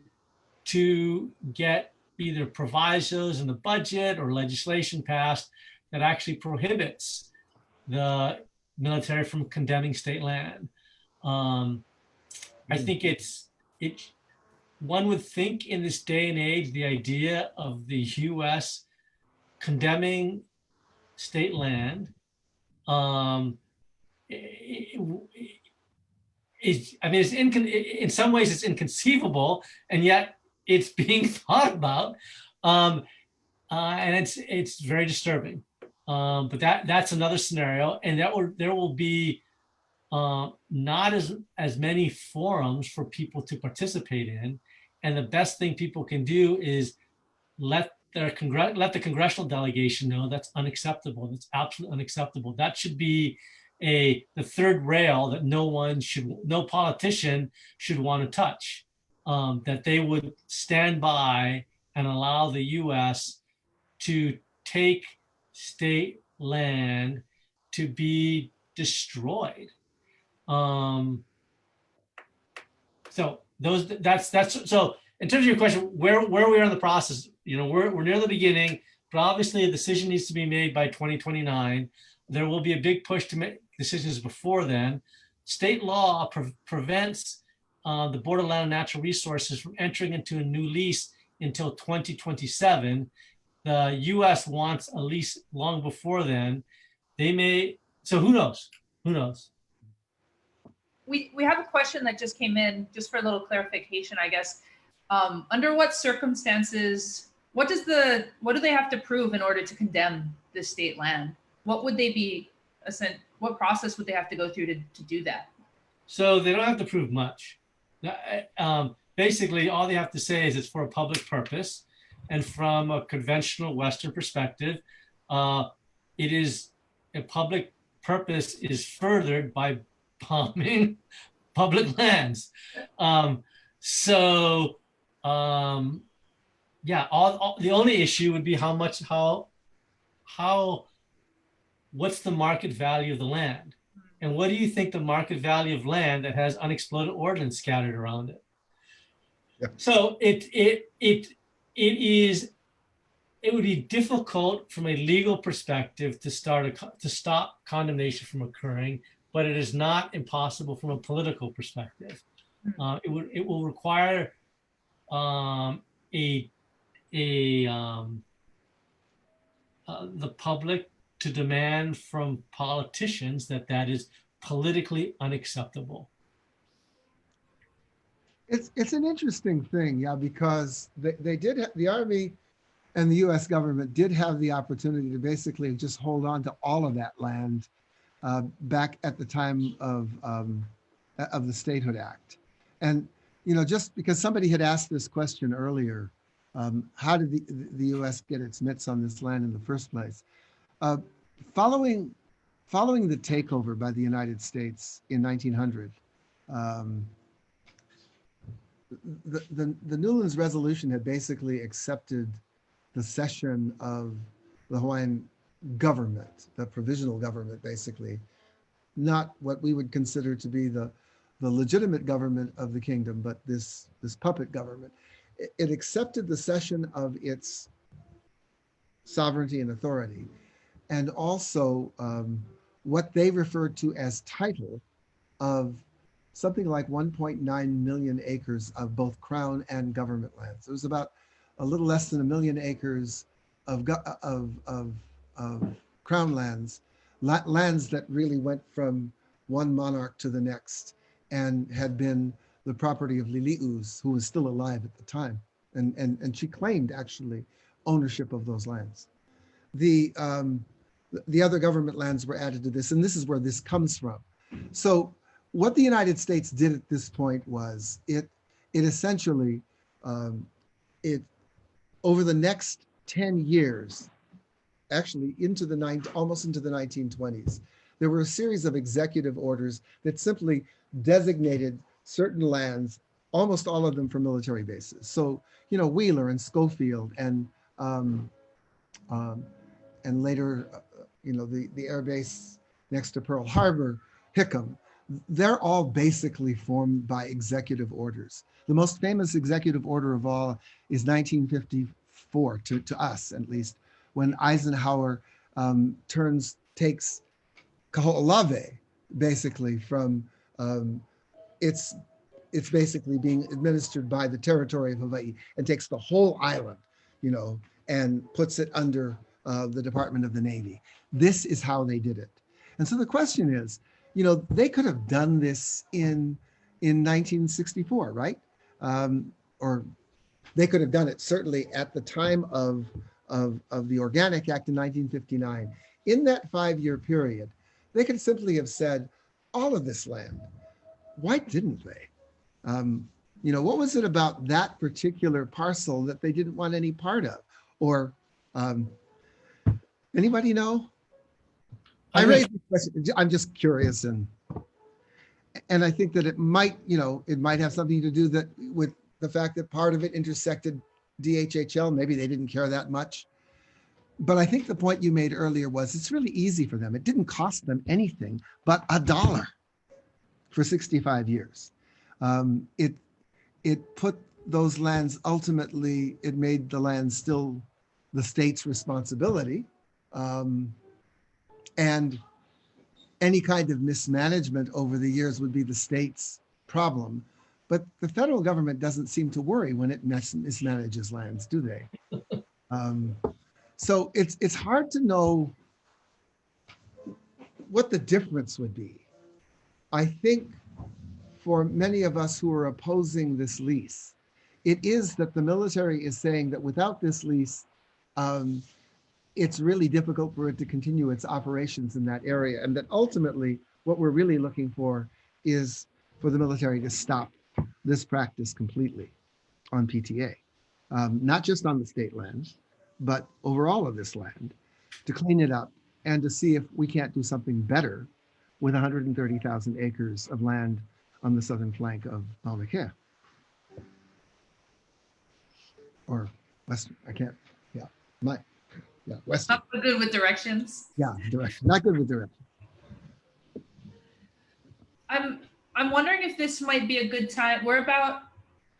C: to get either provisos in the budget or legislation passed that actually prohibits the military from condemning state land. I think one would think in this day and age, the idea of the US condemning state land in some ways it's inconceivable, and yet it's being thought about, and it's very disturbing. But that's another scenario, and there will be not as many forums for people to participate in, and the best thing people can do is let the congressional delegation know that's unacceptable. That's absolutely unacceptable. That should be the third rail that no politician should want to touch. That they would stand by and allow the U.S. to take state land to be destroyed. So in terms of your question, where we are in the process, we're near the beginning, but obviously a decision needs to be made by 2029. There will be a big push to make decisions before then. State law prevents the Board of Land and Natural Resources from entering into a new lease until 2027. The US wants a lease long before then. They may, so who knows? Who knows?
A: We have a question that just came in, just for a little clarification, I guess. Under what circumstances, what do they have to prove in order to condemn this state land? What would they be, what process would they have to go through to do that?
C: So they don't have to prove much. Basically, all they have to say is it's for a public purpose. And from a conventional Western perspective, it is a public purpose is furthered by bombing public lands. Yeah, the only issue would be what's the market value of the land? And what do you think the market value of land that has unexploded ordnance scattered around it?
B: Yep.
C: So it would be difficult from a legal perspective to stop condemnation from occurring, but it is not impossible from a political perspective. It will require the public to demand from politicians that is politically unacceptable.
B: It's an interesting thing, yeah, because they did have, the Army and the U.S. government did have the opportunity to basically just hold on to all of that land back at the time of the Statehood Act. And, just because somebody had asked this question earlier, how did the U.S. get its mitts on this land in the first place? Following the takeover by the United States in 1900, the Newlands Resolution had basically accepted the cession of the Hawaiian government, the provisional government, basically, not what we would consider to be the legitimate government of the kingdom, but this puppet government. It accepted the cession of its sovereignty and authority, and also what they referred to as title of something like 1.9 million acres of both crown and government lands. It was about a little less than 1 million acres of crown lands, lands that really went from one monarch to the next and had been the property of Lili'us, who was still alive at the time. And she claimed actually ownership of those lands. The other government lands were added to this, and this is where this comes from. So what the United States did at this point was it essentially, over the next 10 years, actually almost into the 1920s, there were a series of executive orders that simply designated certain lands, almost all of them for military bases. So, Wheeler and Schofield and later, the air base next to Pearl Harbor, Hickam, they're all basically formed by executive orders. The most famous executive order of all is 1954, to us at least, when Eisenhower takes Kaho'olawe basically from it's basically being administered by the territory of Hawaii, and takes the whole island, and puts it under the Department of the Navy. This is how they did it. And so the question is, they could have done this in 1964, right? Or they could have done it certainly at the time of the Organic Act in 1959. In that 5-year period, they could simply have said, all of this land. Why didn't they? What was it about that particular parcel that they didn't want any part of? Or anybody know? I raised the question. I'm just curious, and I think that it might have something to do with the fact that part of it intersected DHHL. Maybe they didn't care that much. But I think the point you made earlier was it's really easy for them. It didn't cost them anything but $1 for 65 years. It put those lands, ultimately, it made the land still the state's responsibility. And any kind of mismanagement over the years would be the state's problem. But the federal government doesn't seem to worry when it mismanages lands, do they? So it's hard to know what the difference would be. I think for many of us who are opposing this lease, it is that the military is saying that without this lease, it's really difficult for it to continue its operations in that area. And that ultimately, what we're really looking for is for the military to stop this practice completely on PTA, not just on the state lands, but over all of this land, to clean it up and to see if we can't do something better with 130,000 acres of land on the southern flank of Mauna Kea. Or western, I can't, western.
D: Not so good with directions.
B: Yeah, direction, not good with direction.
D: I'm wondering if this might be a good time. We're about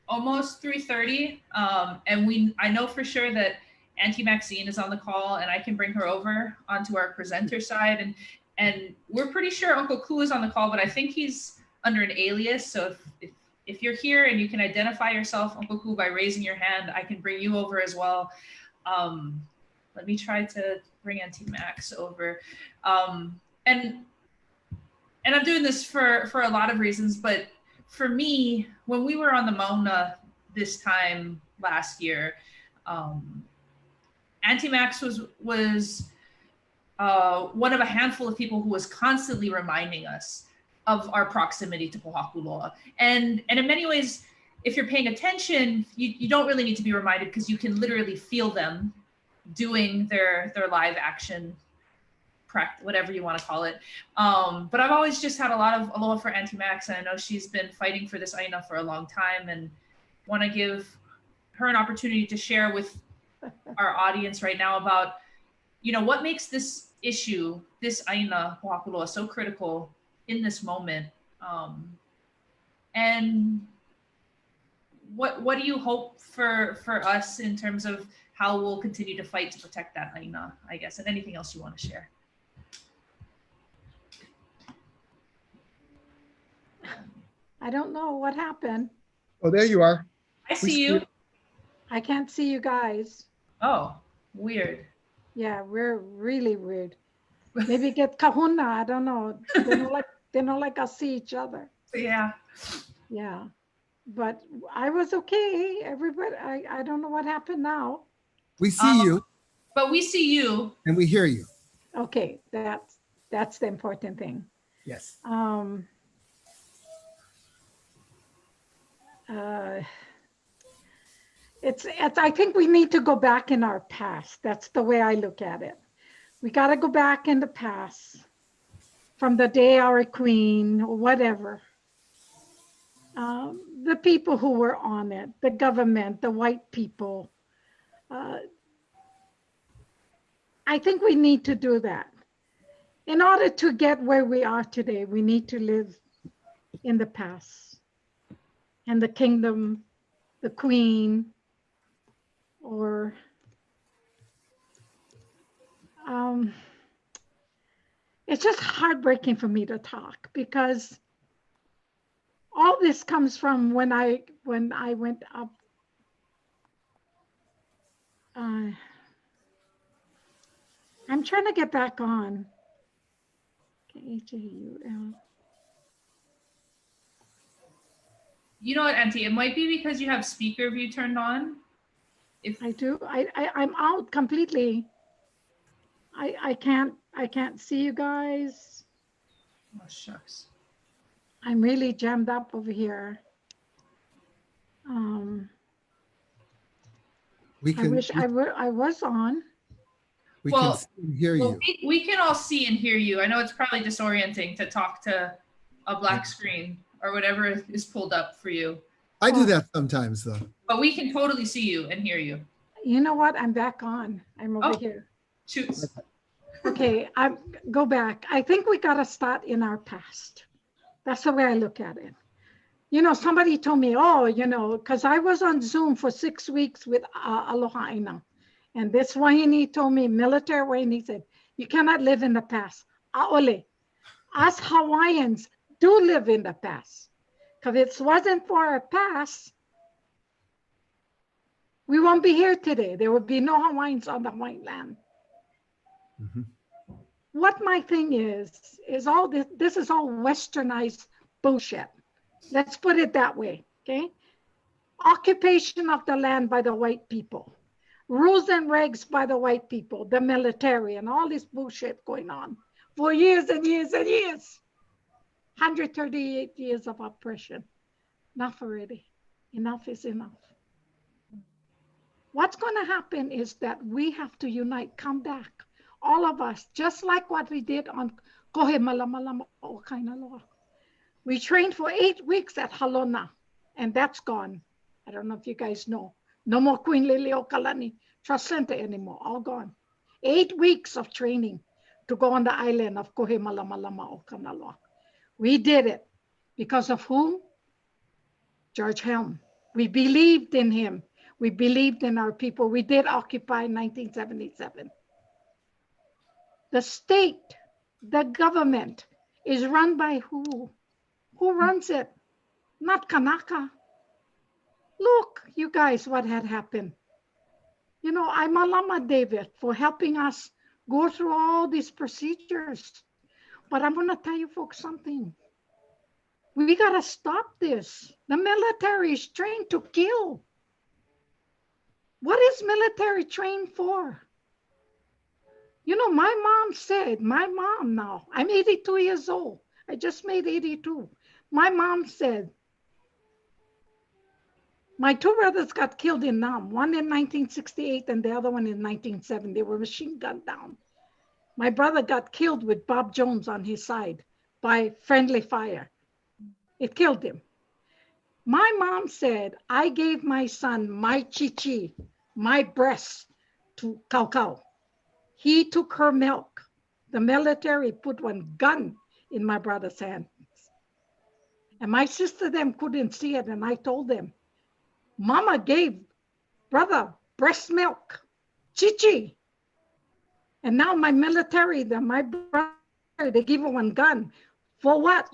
D: almost 3:30, and I know for sure that Auntie Maxine is on the call, and I can bring her over onto our presenter side, and we're pretty sure Uncle Ku is on the call, but I think he's under an alias. So if you're here and you can identify yourself, Uncle Ku, by raising your hand, I can bring you over as well. Let me try to bring Auntie Max over, and I'm doing this for a lot of reasons, but for me, when we were on the Mauna this time last year, Auntie Max was one of a handful of people who was constantly reminding us of our proximity to Pōhakuloa. And in many ways, if you're paying attention, you don't really need to be reminded, because you can literally feel them doing their live action practice, whatever you want to call it. But I've always just had a lot of aloha for Auntie Max, and I know she's been fighting for this ʻāina for a long time, and want to give her an opportunity to share with our audience right now about, what makes this issue, this ʻāina Pōhakuloa, so critical in this moment. And what do you hope for us in terms of how we'll continue to fight to protect that ʻāina, I guess, and anything else you want to share?
E: I don't know what happened.
B: Oh, there you are.
D: I see you.
E: I can't see you guys.
D: Oh, weird.
E: Yeah, we're really weird. Maybe get kahuna, I don't know. They don't like us see each other.
D: Yeah.
E: Yeah, but I was okay. Everybody, I don't know what happened now.
B: We see you.
D: But we see you.
B: And we hear you.
E: Okay, that's the important thing.
B: Yes.
E: It's I think we need to go back in our past. That's the way I look at it. We got to go back in the past, from the day our queen or whatever. The people who were on it, the government, the white people. I think we need to do that. In order to get where we are today, we need to live in the past. And the kingdom, the queen, or it's just heartbreaking for me to talk, because all this comes from when I went up. I'm trying to get back on. H-A-U-L.
D: You know what, Auntie? It might be because you have speaker view turned on. If
E: I do, I'm out completely. I can't see you guys.
D: Oh, shucks.
E: I'm really jammed up over here.
B: We can,
E: I wish I was on.
B: we
D: Well,
B: can see and hear
D: Well,
B: you.
D: we can all see and hear you. I know it's probably disorienting to talk to a black screen or whatever is pulled up for you,
B: I do that sometimes, though.
D: but we can totally see you and hear you.
E: You know what? I'm back on. I'm over
D: Oh.
E: here.
D: Shoots.
E: Okay, go back. I think we got to start in our past. That's the way I look at it. You know, somebody told me, oh, you know, because I was on Zoom for 6 weeks with Aloha ʻāina. And this wahine told me, military wahine, said, you cannot live in the past. Aole, us Hawaiians do live in the past. Because if it wasn't for our past, we won't be here today. There would be no Hawaiians on the Hawaiian land.
B: Mhm.
E: What my thing is all this is all westernized bullshit. Let's put it that way, okay? Occupation of the land by the white people. Rules and regs by the white people, the military, and all this bullshit going on for years and years and years. 138 years of oppression. Enough already. Enough is enough. What's going to happen is that we have to unite, come back. All of us, just like what we did on Kohe Malamalama o Kainaloa. We trained for 8 weeks at Halona, and that's gone. I don't know if you guys know. No more Queen Liliuokalani Trust Center anymore, all gone. 8 weeks of training to go on the island of Kohe Malamalama o Kanaloa. We did it because of whom? George Helm. We believed in him. We believed in our people. We did occupy 1977. The state, the government is run by who? Who runs it? Not Kanaka. Look, you guys, what had happened. You know, I'm Alama David for helping us go through all these procedures. But I'm going to tell you folks something. We got to stop this. The military is trained to kill. What is military trained for? You know, my mom said, my mom now, I'm 82 years old. I just made 82. My mom said, my two brothers got killed in Nam, one in 1968 and the other one in 1970. They were machine gunned down. My brother got killed with Bob Jones on his side by friendly fire. It killed him. My mom said, I gave my son my chichi, my breast to Kaukau. He took her milk. The military put one gun in my brother's hands. And my sister them couldn't see it. And I told them, Mama gave brother breast milk, chichi. And now my military, my brother, they give him one gun. For what?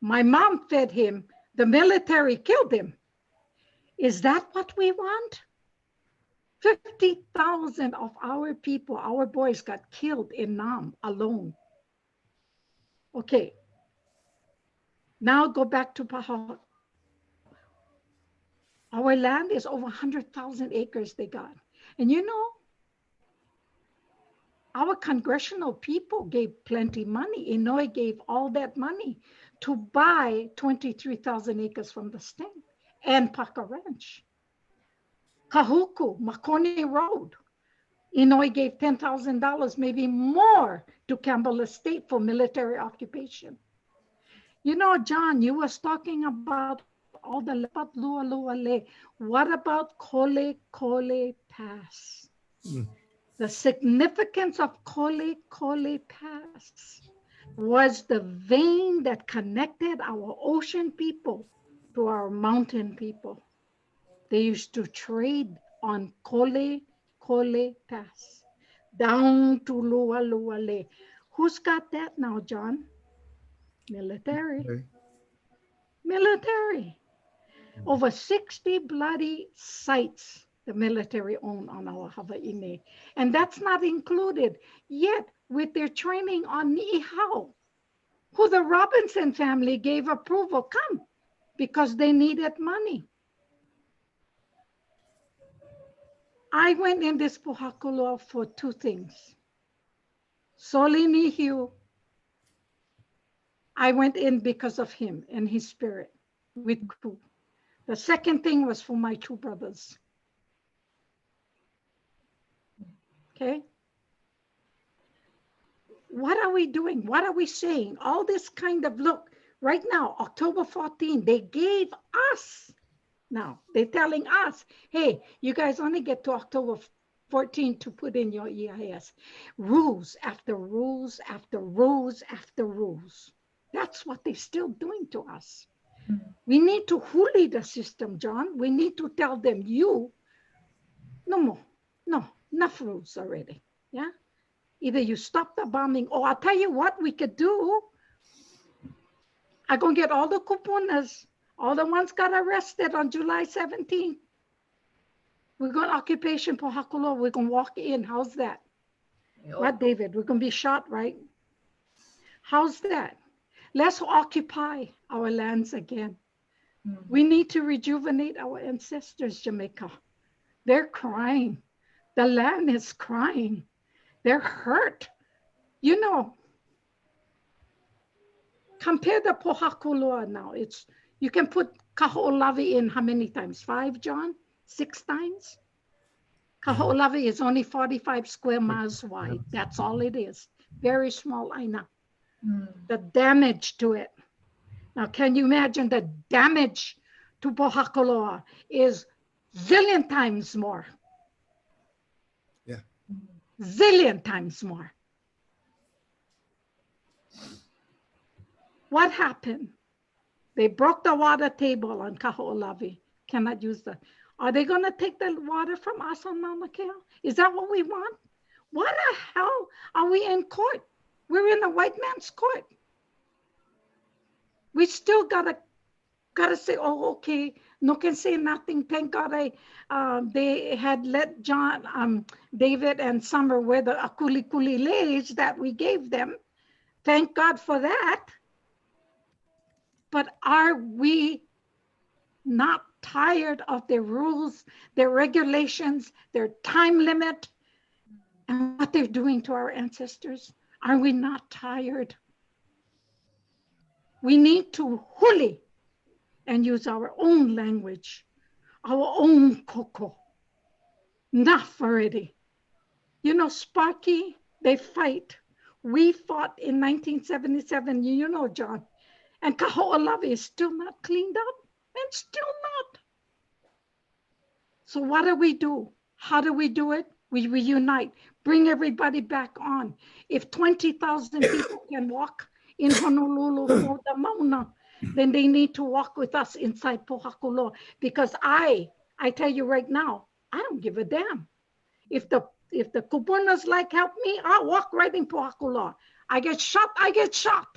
E: My mom fed him. The military killed him. Is that what we want? 50,000 of our people, our boys got killed in Nam alone. Okay. Now go back to Paha. Our land is over 100,000 acres they got. And you know, our congressional people gave plenty money. Inouye gave all that money to buy 23,000 acres from the state and Paka Ranch. Kahuku, Makoni Road. Inouye gave $10,000, maybe more, to Campbell Estate for military occupation. You know, John, you was talking about all the lepat lua lua le. What about Kole Kole Pass? The significance of Kole Kole Pass was the vein that connected our ocean people to our mountain people. They used to trade on Kole Kole Pass down to Lua Lua Le. Who's got that now, John? Military.
B: Okay.
E: Military. Over 60 bloody sites the military own on our Hawaii. And that's not included yet with their training on Ni'ihau, who the Robinson family gave approval, come, because they needed money. I went in this Pōhakuloa for two things. Soli Nihiu, I went in because of him and his spirit with Ku. The second thing was for my two brothers. Okay. What are we doing? What are we saying? All this kind of look right now, October 14, they gave us. Now they're telling us, hey, you guys only get to October 14 to put in your EIS. Rules after rules after rules after rules. That's what they're still doing to us. We need to huli the system, John. We need to tell them, no more. No, enough rules already. Yeah. Either you stop the bombing, or I'll tell you what we could do. I'm going to get all the kupunas, all the ones got arrested on July 17th. We're going to occupation Pōhakuloa. We're going to walk in. How's that?
D: Yep.
E: What, David? We're going to be shot, right? How's that? Let's occupy our lands again. We need to rejuvenate our ancestors, Jamaica. They're crying. The land is crying. They're hurt. You know, compare the Pōhakuloa now. You can put Kaho'olawe in how many times? 5, John? 6 times? Kaho'olawe is only 45 square miles wide. That's all it is. Very small ʻāina. The damage to it. Now, can you imagine the damage to Pōhakuloa is zillion times more.
B: Yeah.
E: Zillion times more. What happened? They broke the water table on Kaho'olawe. Cannot use the. Are they going to take the water from us on Mauna Kea? Is that what we want? What the hell are we in court? We're in a white man's court. We still gotta say, oh, okay, no can say nothing. Thank God they had let David and Summer wear the akuli leis that we gave them. Thank God for that. But are we not tired of their rules, their regulations, their time limit, and what they're doing to our ancestors? Are we not tired? We need to huli and use our own language, our own koko. Enough already. You know, Sparky, they fight. We fought in 1977, you know, John, and Kaho'olawe is still not cleaned up, and still not. So what do we do? How do we do it? We reunite, bring everybody back on. If 20,000 people can walk in Honolulu for the Mauna, then they need to walk with us inside Pōhakuloa. Because I tell you right now, I don't give a damn. If the kupunas like help me, I'll walk right in Pōhakuloa. I get shot, I get shot.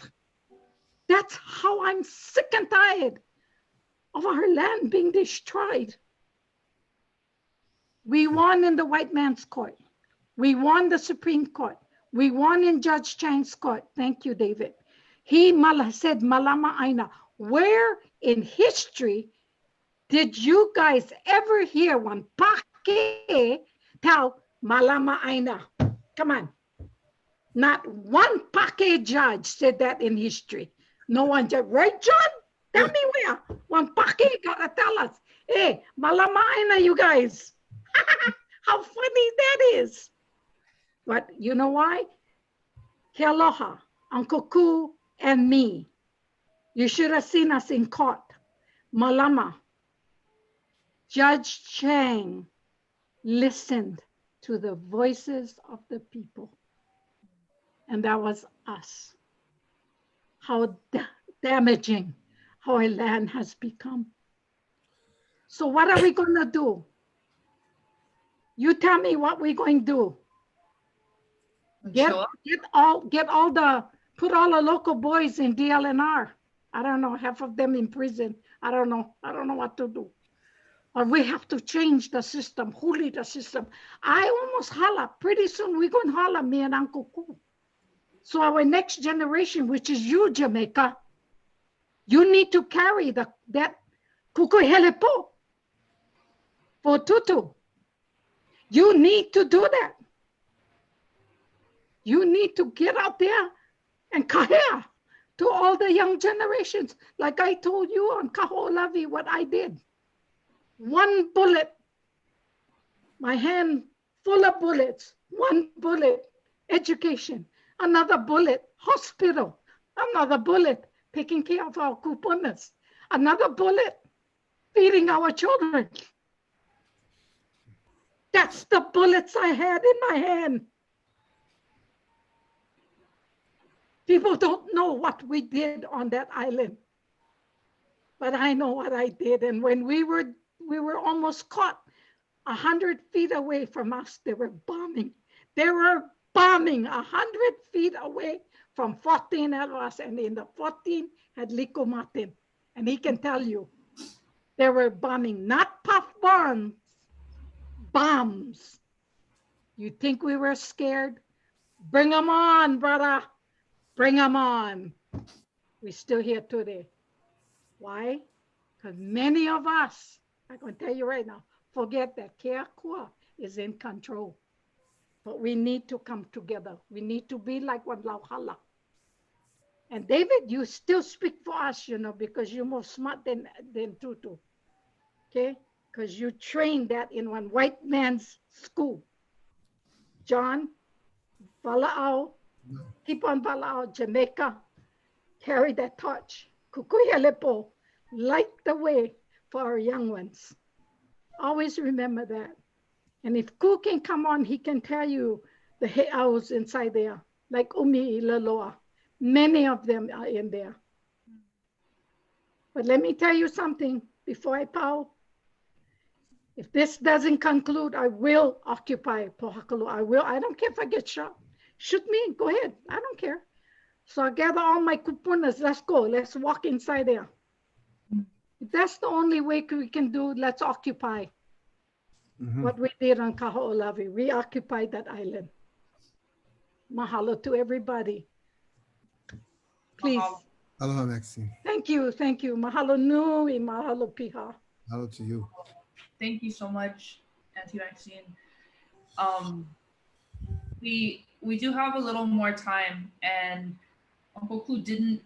E: That's how I'm sick and tired of our land being destroyed. We won in the white man's court. We won the Supreme Court. We won in Judge Chang's court. Thank you, David. He said, Malama ʻāina. Where in history did you guys ever hear one pake tell Malama ʻāina? Come on. Not one pake judge said that in history. No one judge. Right, John? Tell me where. One pake gotta tell us. Hey, Malama ʻāina, you guys. How funny that is. But you know why? Ke aloha, Uncle Ku and me. You should have seen us in court. Malama. Judge Chang listened to the voices of the people. And that was us. How damaging our land has become. So what are we going to do? You tell me what we're going to do. Put all the local boys in DLNR. I don't know, half of them in prison. I don't know what to do. Or we have to change the system, huli the system. I almost holla. Pretty soon we're going to holla, me and Uncle Ku. So our next generation, which is you, Jamaica, you need to carry that kukuhelepo for tutu. You need to do that. You need to get out there and kahea to all the young generations. Like I told you on Kaho'olawe what I did. One bullet, my hand full of bullets, one bullet, education, another bullet, hospital, another bullet, taking care of our kupunas, another bullet, feeding our children. That's the bullets I had in my hand. People don't know what we did on that island. but I know what I did. And when we were almost caught 100 feet away from us, they were bombing. They were bombing 100 feet away from 14 at us, and in the 14 had Liko Martin. And he can tell you, they were bombing, not puff bombs, bombs. You think we were scared? Bring them on, brother. Bring them on. We're still here today. Why? Because many of us, I'm going to tell you right now, forget that Keakua is in control. But we need to come together. We need to be like one Lauhala. And David, you still speak for us, you know, because you're more smart than Tutu. Okay? Because you trained that in one white man's school. John, Vala'au, keep on Vala'au, Jamaica, carry that torch. Kukuya Lepo, light the way for our young ones. Always remember that. And if Ku can come on, he can tell you the he'aus inside there, like Umi Ilaloa. Many of them are in there. But let me tell you something before I pow. If this doesn't conclude, I will occupy Pōhakuloa. I will. I don't care if I get shot. Shoot me. Go ahead. I don't care. So I gather all my kupunas. Let's go. Let's walk inside there. If that's the only way we can do, let's occupy what we did on Kaho'olawe. We occupied that island. Mahalo to everybody. Please.
B: Aloha, Maxine.
E: Thank you. Thank you. Mahalo nui. Mahalo piha.
B: Hello to you.
D: Thank you so much, Auntie Maxine. We do have a little more time, and Uncle Ku didn't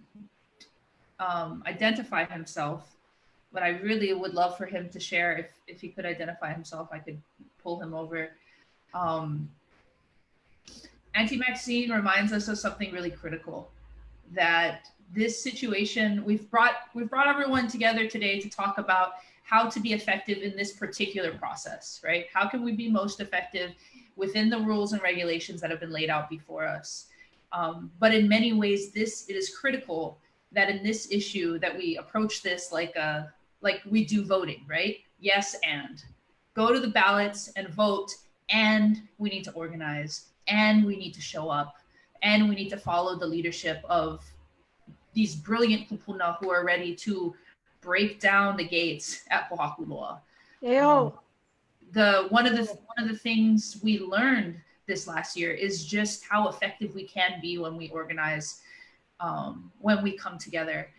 D: identify himself, but I really would love for him to share. If he could identify himself, I could pull him over. Auntie Maxine reminds us of something really critical, that this situation, we've brought everyone together today to talk about how to be effective in this particular process, right? How can we be most effective within the rules and regulations that have been laid out before us? But in many ways, it is critical that in this issue that we approach this like we do voting, right? Yes, and go to the ballots and vote, and we need to organize, and we need to show up, and we need to follow the leadership of these brilliant kupuna who are ready to break down the gates at Pōhakuloa. One of the things we learned this last year is just how effective we can be when we organize, when we come together.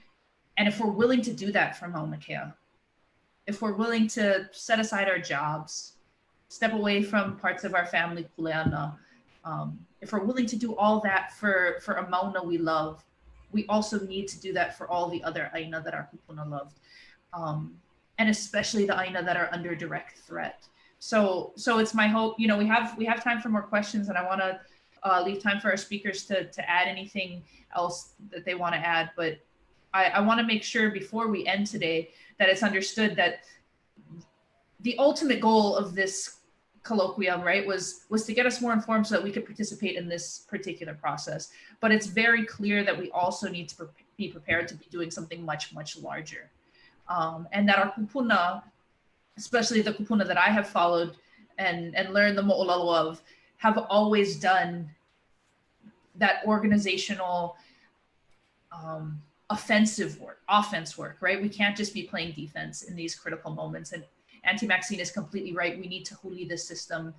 D: And if we're willing to do that for Mauna Kea, if we're willing to set aside our jobs, step away from parts of our family kuleana, if we're willing to do all that for a Mauna we love, we also need to do that for all the other ʻāina that our kupuna love, and especially the ʻāina that are under direct threat. So it's my hope, you know, we have time for more questions, and I want to leave time for our speakers to add anything else that they want to add. But I want to make sure before we end today that it's understood that the ultimate goal of this colloquium, right, was to get us more informed so that we could participate in this particular process. But it's very clear that we also need to be prepared to be doing something much, much larger. And that our kupuna, especially the kupuna that I have followed and learned the mo'olelo of, have always done that organizational offense work, right? We can't just be playing defense in these critical moments. And Auntie Maxine is completely right. We need to huli this system.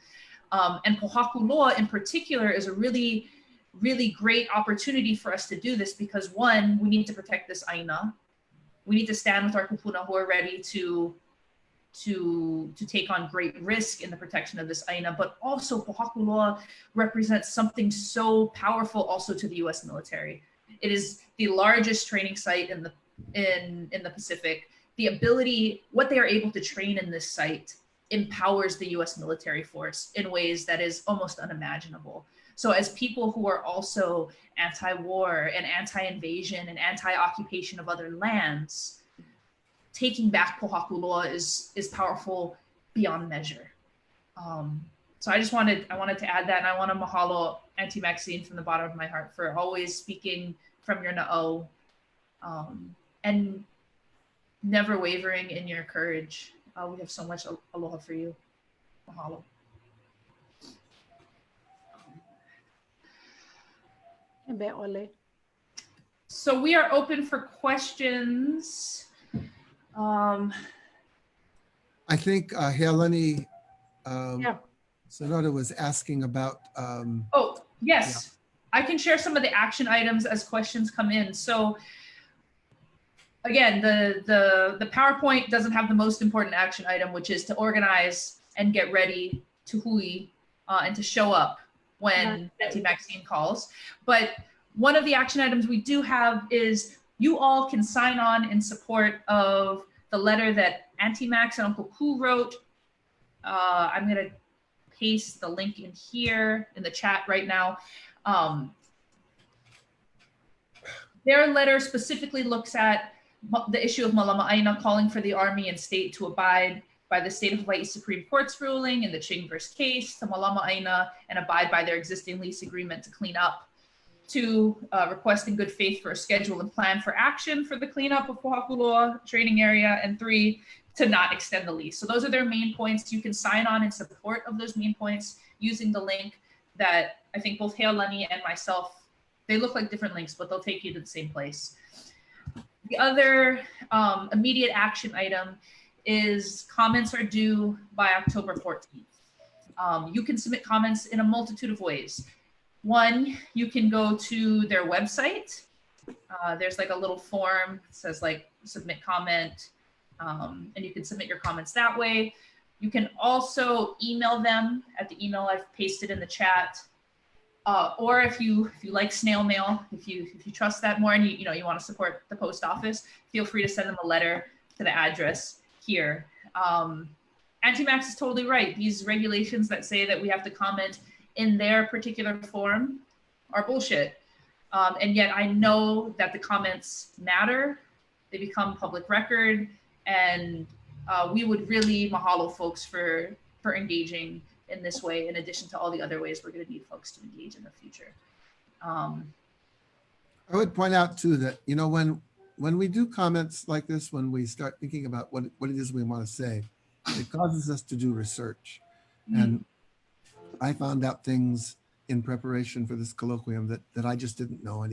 D: And Pōhakuloa in particular is a really, really great opportunity for us to do this because, one, we need to protect this ʻāina. We need to stand with our kupuna who are ready to take on great risk in the protection of this ʻāina, but also Pōhakuloa represents something so powerful also to the U.S. military. It is the largest training site in the Pacific. The ability, what they are able to train in this site empowers the U.S. military force in ways that is almost unimaginable. So as people who are also anti-war and anti-invasion and anti-occupation of other lands, taking back Pōhakuloa is powerful beyond measure. So I wanted to add that, and I want to mahalo Auntie Maxine from the bottom of my heart for always speaking from your na'o, and never wavering in your courage. We have so much aloha for you. Mahalo.
E: Ebe ole.
D: So we are open for questions.
B: I think Heleni
E: Yeah.
B: Sonoda was asking about.
D: Oh, yes. I can share some of the action items as questions come in. So again, the PowerPoint doesn't have the most important action item, which is to organize and get ready to hui and to show up when anti-vaccine calls. But one of the action items we do have is you all can sign on in support of the letter that Anti-Max and Uncle Ku wrote. I'm going to paste the link in here in the chat right now. Their letter specifically looks at the issue of Malama ʻāina calling for the Army and state to abide by the State of Hawaiʻi Supreme Court's ruling in the Ching versus Case, to Malama ʻāina and abide by their existing lease agreement to clean up, to request in good faith for a schedule and plan for action for the cleanup of Pōhakuloa Training Area, and 3, to not extend the lease. So those are their main points. You can sign on in support of those main points using the link that I think both Heolani and myself, they look like different links, but they'll take you to the same place. The other immediate action item is comments are due by October 14th. You can submit comments in a multitude of ways. One, you can go to their website. There's like a little form that says like submit comment, and you can submit your comments that way. You can also email them at the email I've pasted in the chat. Or if you like snail mail, if you trust that more and you want to support the post office, feel free to send them a letter to the address here. Anti-Max is totally right. These regulations that say that we have to comment in their particular form are bullshit. And yet I know that the comments matter. They become public record, and we would really mahalo folks for engaging in this way, in addition to all the other ways we're going to need folks to engage in the future.
B: I would point out too that, when we do comments like this, when we start thinking about what it is we want to say, it causes us to do research. And I found out things in preparation for this colloquium that I just didn't know.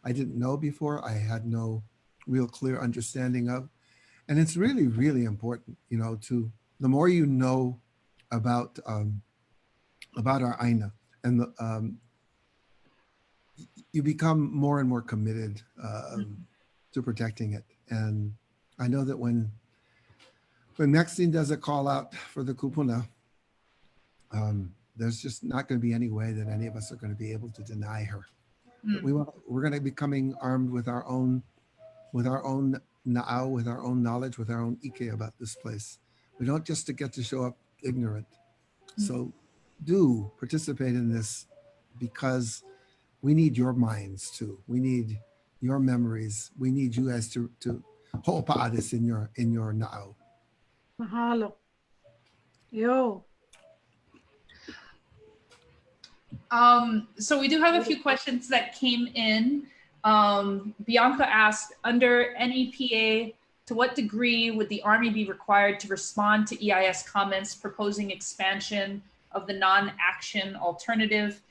B: I didn't know before. I had no real clear understanding of. And it's really, really important, the more you know about our ʻāina, and you become more and more committed to protecting it. And I know that when Maxine does a call out for the kupuna, there's just not going to be any way that any of us are going to be able to deny her. We're going to be coming armed with our own na'au, with our own knowledge, with our own ike about this place. We don't just get to show up ignorant. So do participate in this, because we need your minds too. We need your memories. We need you guys to ho'opa'a this in your na'au.
E: Mahalo. Yo.
D: So we do have a few questions that came in. Bianca asked, under NEPA, to what degree would the Army be required to respond to EIS comments proposing expansion of the non-action alternative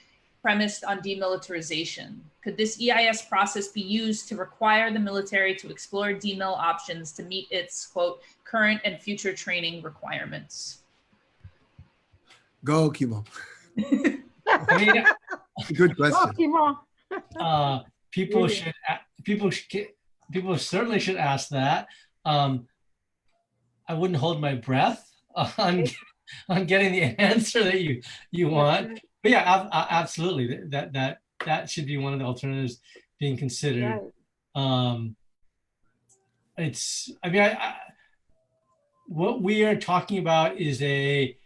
D: premised on demilitarization? Could this EIS process be used to require the military to explore demil options to meet its, quote, current and future training requirements?
B: Go, Kimo.
C: I mean,
B: Good question.
E: Kimo.
C: People certainly should ask that. I wouldn't hold my breath on getting the answer that you want. But yeah, absolutely. That should be one of the alternatives being considered. What we are talking about is a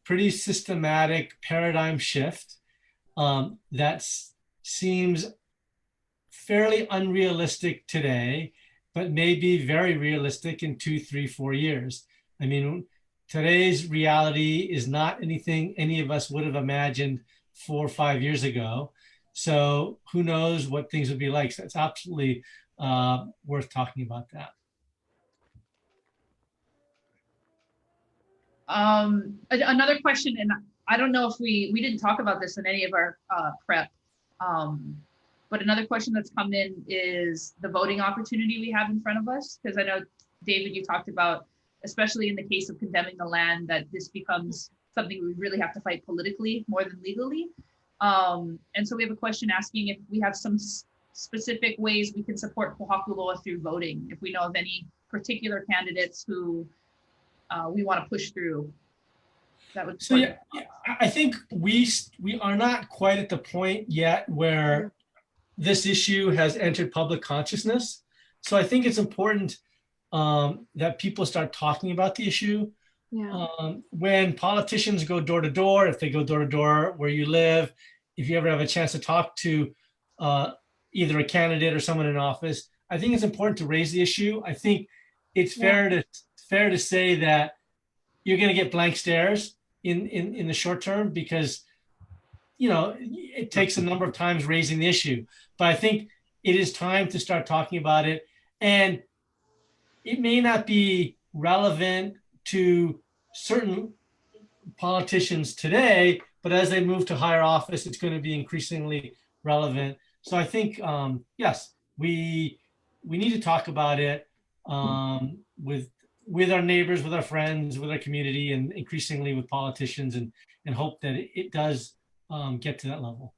C: pretty systematic paradigm shift that seems fairly unrealistic today, but may be very realistic in 2, 3, 4 years. I mean, today's reality is not anything any of us would have imagined 4 or 5 years ago. So who knows what things would be like. So it's absolutely worth talking about that.
D: Another question, and I don't know if we didn't talk about this in any of our prep, but another question that's come in is the voting opportunity we have in front of us. Because I know, David, you talked about, especially in the case of condemning the land, that this becomes something we really have to fight politically more than legally. And so we have a question asking if we have some specific ways we can support Pōhakuloa through voting, if we know of any particular candidates who we want to push through. That would.
C: So yeah, I think we are not quite at the point yet where this issue has entered public consciousness. So I think it's important that people start talking about the issue.
E: Yeah.
C: When politicians go door to door, if they go door to door where you live, if you ever have a chance to talk to either a candidate or someone in office, I think it's important to raise the issue. I think it's fair to say that you're going to get blank stares in the short term, because it takes a number of times raising the issue. But I think it is time to start talking about it, and it may not be relevant to certain politicians today, but as they move to higher office, it's going to be increasingly relevant. So I think yes, we need to talk about it with our neighbors, with our friends, with our community, and increasingly with politicians, and hope that it does get to that level.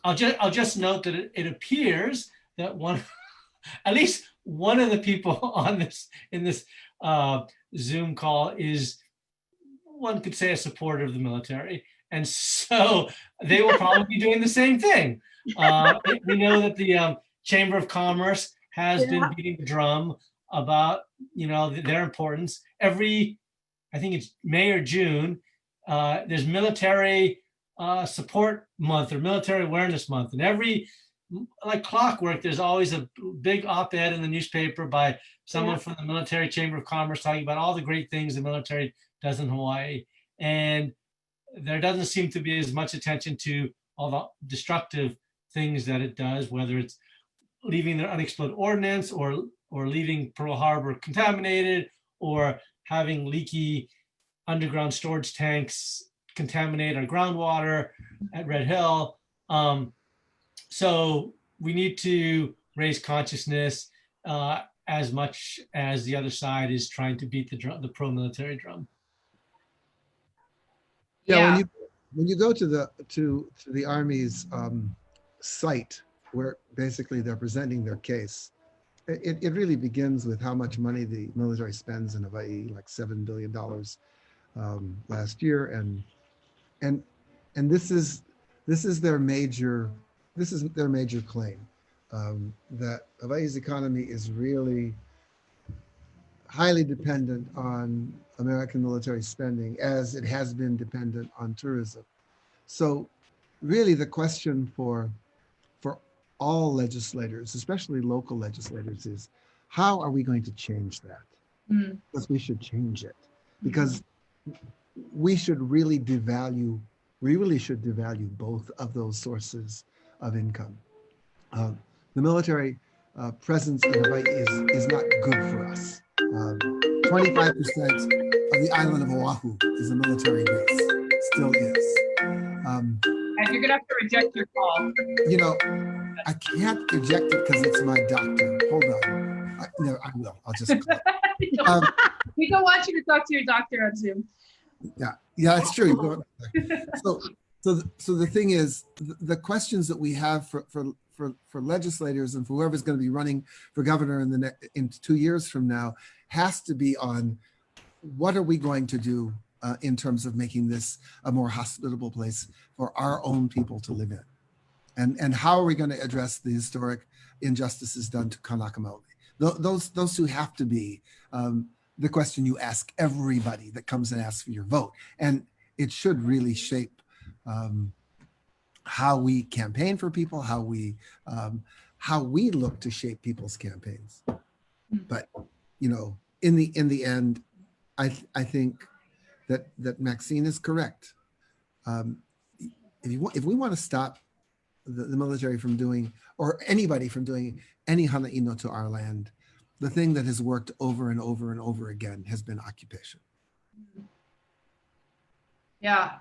C: I'll just note that it appears that at least one of the people in this Zoom call is, one could say, a supporter of the military, and so they will probably be doing the same thing. We know that the Chamber of Commerce has been beating the drum about their importance. I think it's May or June, there's military support month or military awareness month, and every, like clockwork, there's always a big op-ed in the newspaper by someone from the Military Chamber of Commerce talking about all the great things the military does in Hawaii. And there doesn't seem to be as much attention to all the destructive things that it does, whether it's leaving their unexploded ordnance or leaving Pearl Harbor contaminated, or having leaky underground storage tanks contaminate our groundwater at Red Hill. So we need to raise consciousness as much as the other side is trying to beat the pro-military drum.
B: Yeah, when you go to the Army's site, where basically they're presenting their case, it really begins with how much money the military spends in Hawaii, like $7 billion last year, and this is their major claim, that Hawaii's economy is really highly dependent on American military spending, as it has been dependent on tourism. So really the question for all legislators, especially local legislators, is how are we going to change that? Because we should change it, because we should really devalue both of those sources of income. The military presence in Hawaii is not good for us. 25% of the island of Oahu is a military base, still is.
D: And you're gonna have to reject your call.
B: I can't reject it because it's my doctor. Hold on. I will. I'll just call.
D: We don't want you to talk to your doctor on Zoom.
B: Yeah, it's true. So the thing is, the questions that we have for legislators and for whoever's going to be running for governor in 2 years from now has to be on what are we going to do in terms of making this a more hospitable place for our own people to live in. And how are we going to address the historic injustices done to Kanaka Maoli? Those two have to be the question you ask everybody that comes and asks for your vote. And it should really shape how we campaign for people, how we look to shape people's campaigns. But in the end, I think that Maxine is correct. If we want to stop the military from doing, or anybody from doing any hana ino to our land, the thing that has worked over and over and over again has been occupation.
D: Yeah.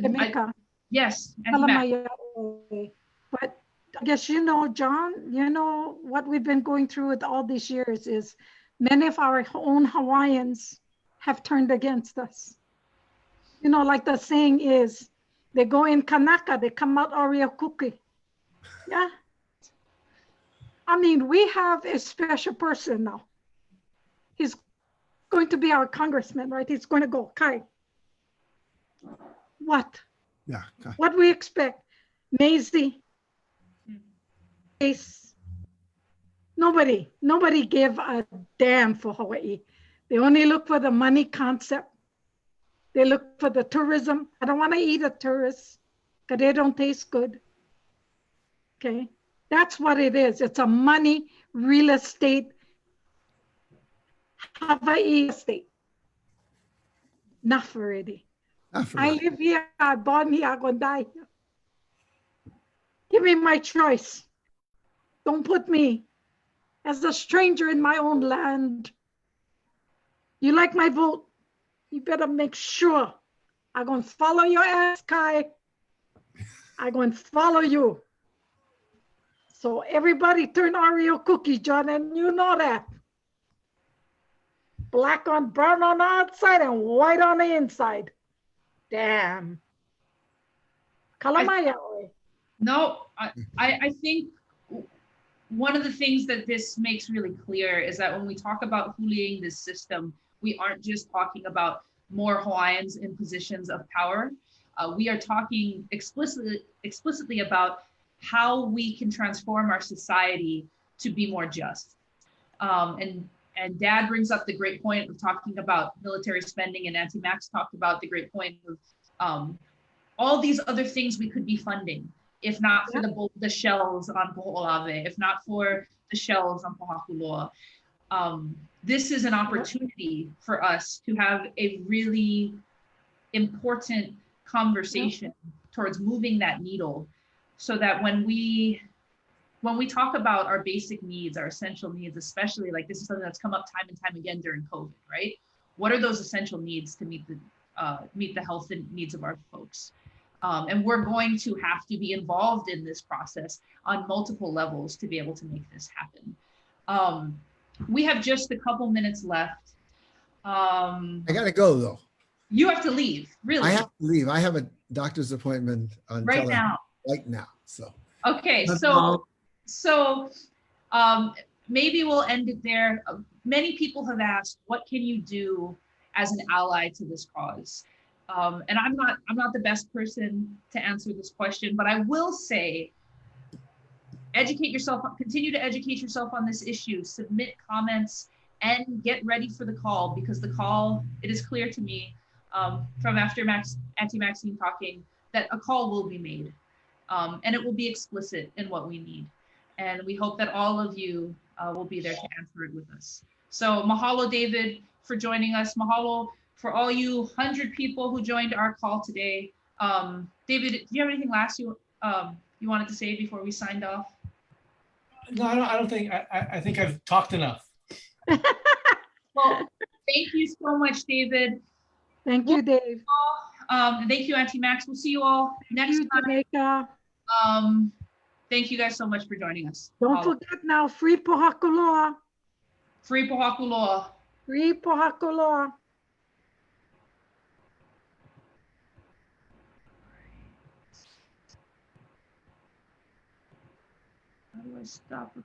E: Jamaica.
D: Yes. Auntie Mac.
E: Kalamaya. But I guess, you know, John, you know, what we've been going through with all these years is many of our own Hawaiians have turned against us. You know, like the saying is, they go in Kanaka, they come out Oreo cookie. Yeah. I mean, we have a special person now. He's going to be our congressman, right? He's going to go, Kai. What?
B: Yeah. Okay.
E: What we expect? Maisie. Ace. Nobody gave a damn for Hawaii. They only look for the money concept. They look for the tourism. I don't want to eat a tourist because they don't taste good. Okay. That's what it is. It's a money real estate, Hawaii estate. Enough already. I live here, I born here, I'm gonna die here. Give me my choice. Don't put me as a stranger in my own land. You like my vote? You better make sure I'm gonna follow your ass, Kai. I'm gonna follow you. So everybody turn Oreo cookie, John, and you know that. Black on brown on the outside and white on the inside. Damn. Kalamaya.
D: No, I think one of the things that this makes really clear is that when we talk about huliing this system, we aren't just talking about more Hawaiians in positions of power. We are talking explicitly about how we can transform our society to be more just. And Dad brings up the great point of talking about military spending, and Auntie Max talked about the great point of all these other things we could be funding, if not for the shells on Po'olave, if not for the shells on Pōhakuloa. This is an opportunity for us to have a really important conversation towards moving that needle, so that when we talk about our basic needs, our essential needs, especially like this is something that's come up time and time again during COVID, right? What are those essential needs to meet the health and needs of our folks? And we're going to have to be involved in this process on multiple levels to be able to make this happen. We have just a couple minutes left.
B: I gotta go though.
D: You have to leave, really.
B: I have to leave. I have a doctor's appointment on
D: right now.
B: Right now. So.
D: Okay, so maybe we'll end it there. Many people have asked, what can you do as an ally to this cause? And I'm not the best person to answer this question, but I will say, educate yourself, continue to educate yourself on this issue, submit comments, and get ready for the call, because the call, it is clear to me from after Auntie Maxine talking, that a call will be made, and it will be explicit in what we need. And we hope that all of you will be there to answer it with us. So mahalo, David, for joining us. Mahalo for all you 100 people who joined our call today. David, do you have anything last you wanted to say before we signed off?
C: No, I don't think, I think I've talked enough.
D: Well, thank you so much, David.
E: Thank you, Dave.
D: Thank you, Auntie Max. We'll see you all next time.
E: Jamaica.
D: Thank you guys so much for joining us.
E: Don't forget now, free Pōhakuloa.
D: Free Pōhakuloa.
E: Free Pōhakuloa.
D: How do I stop?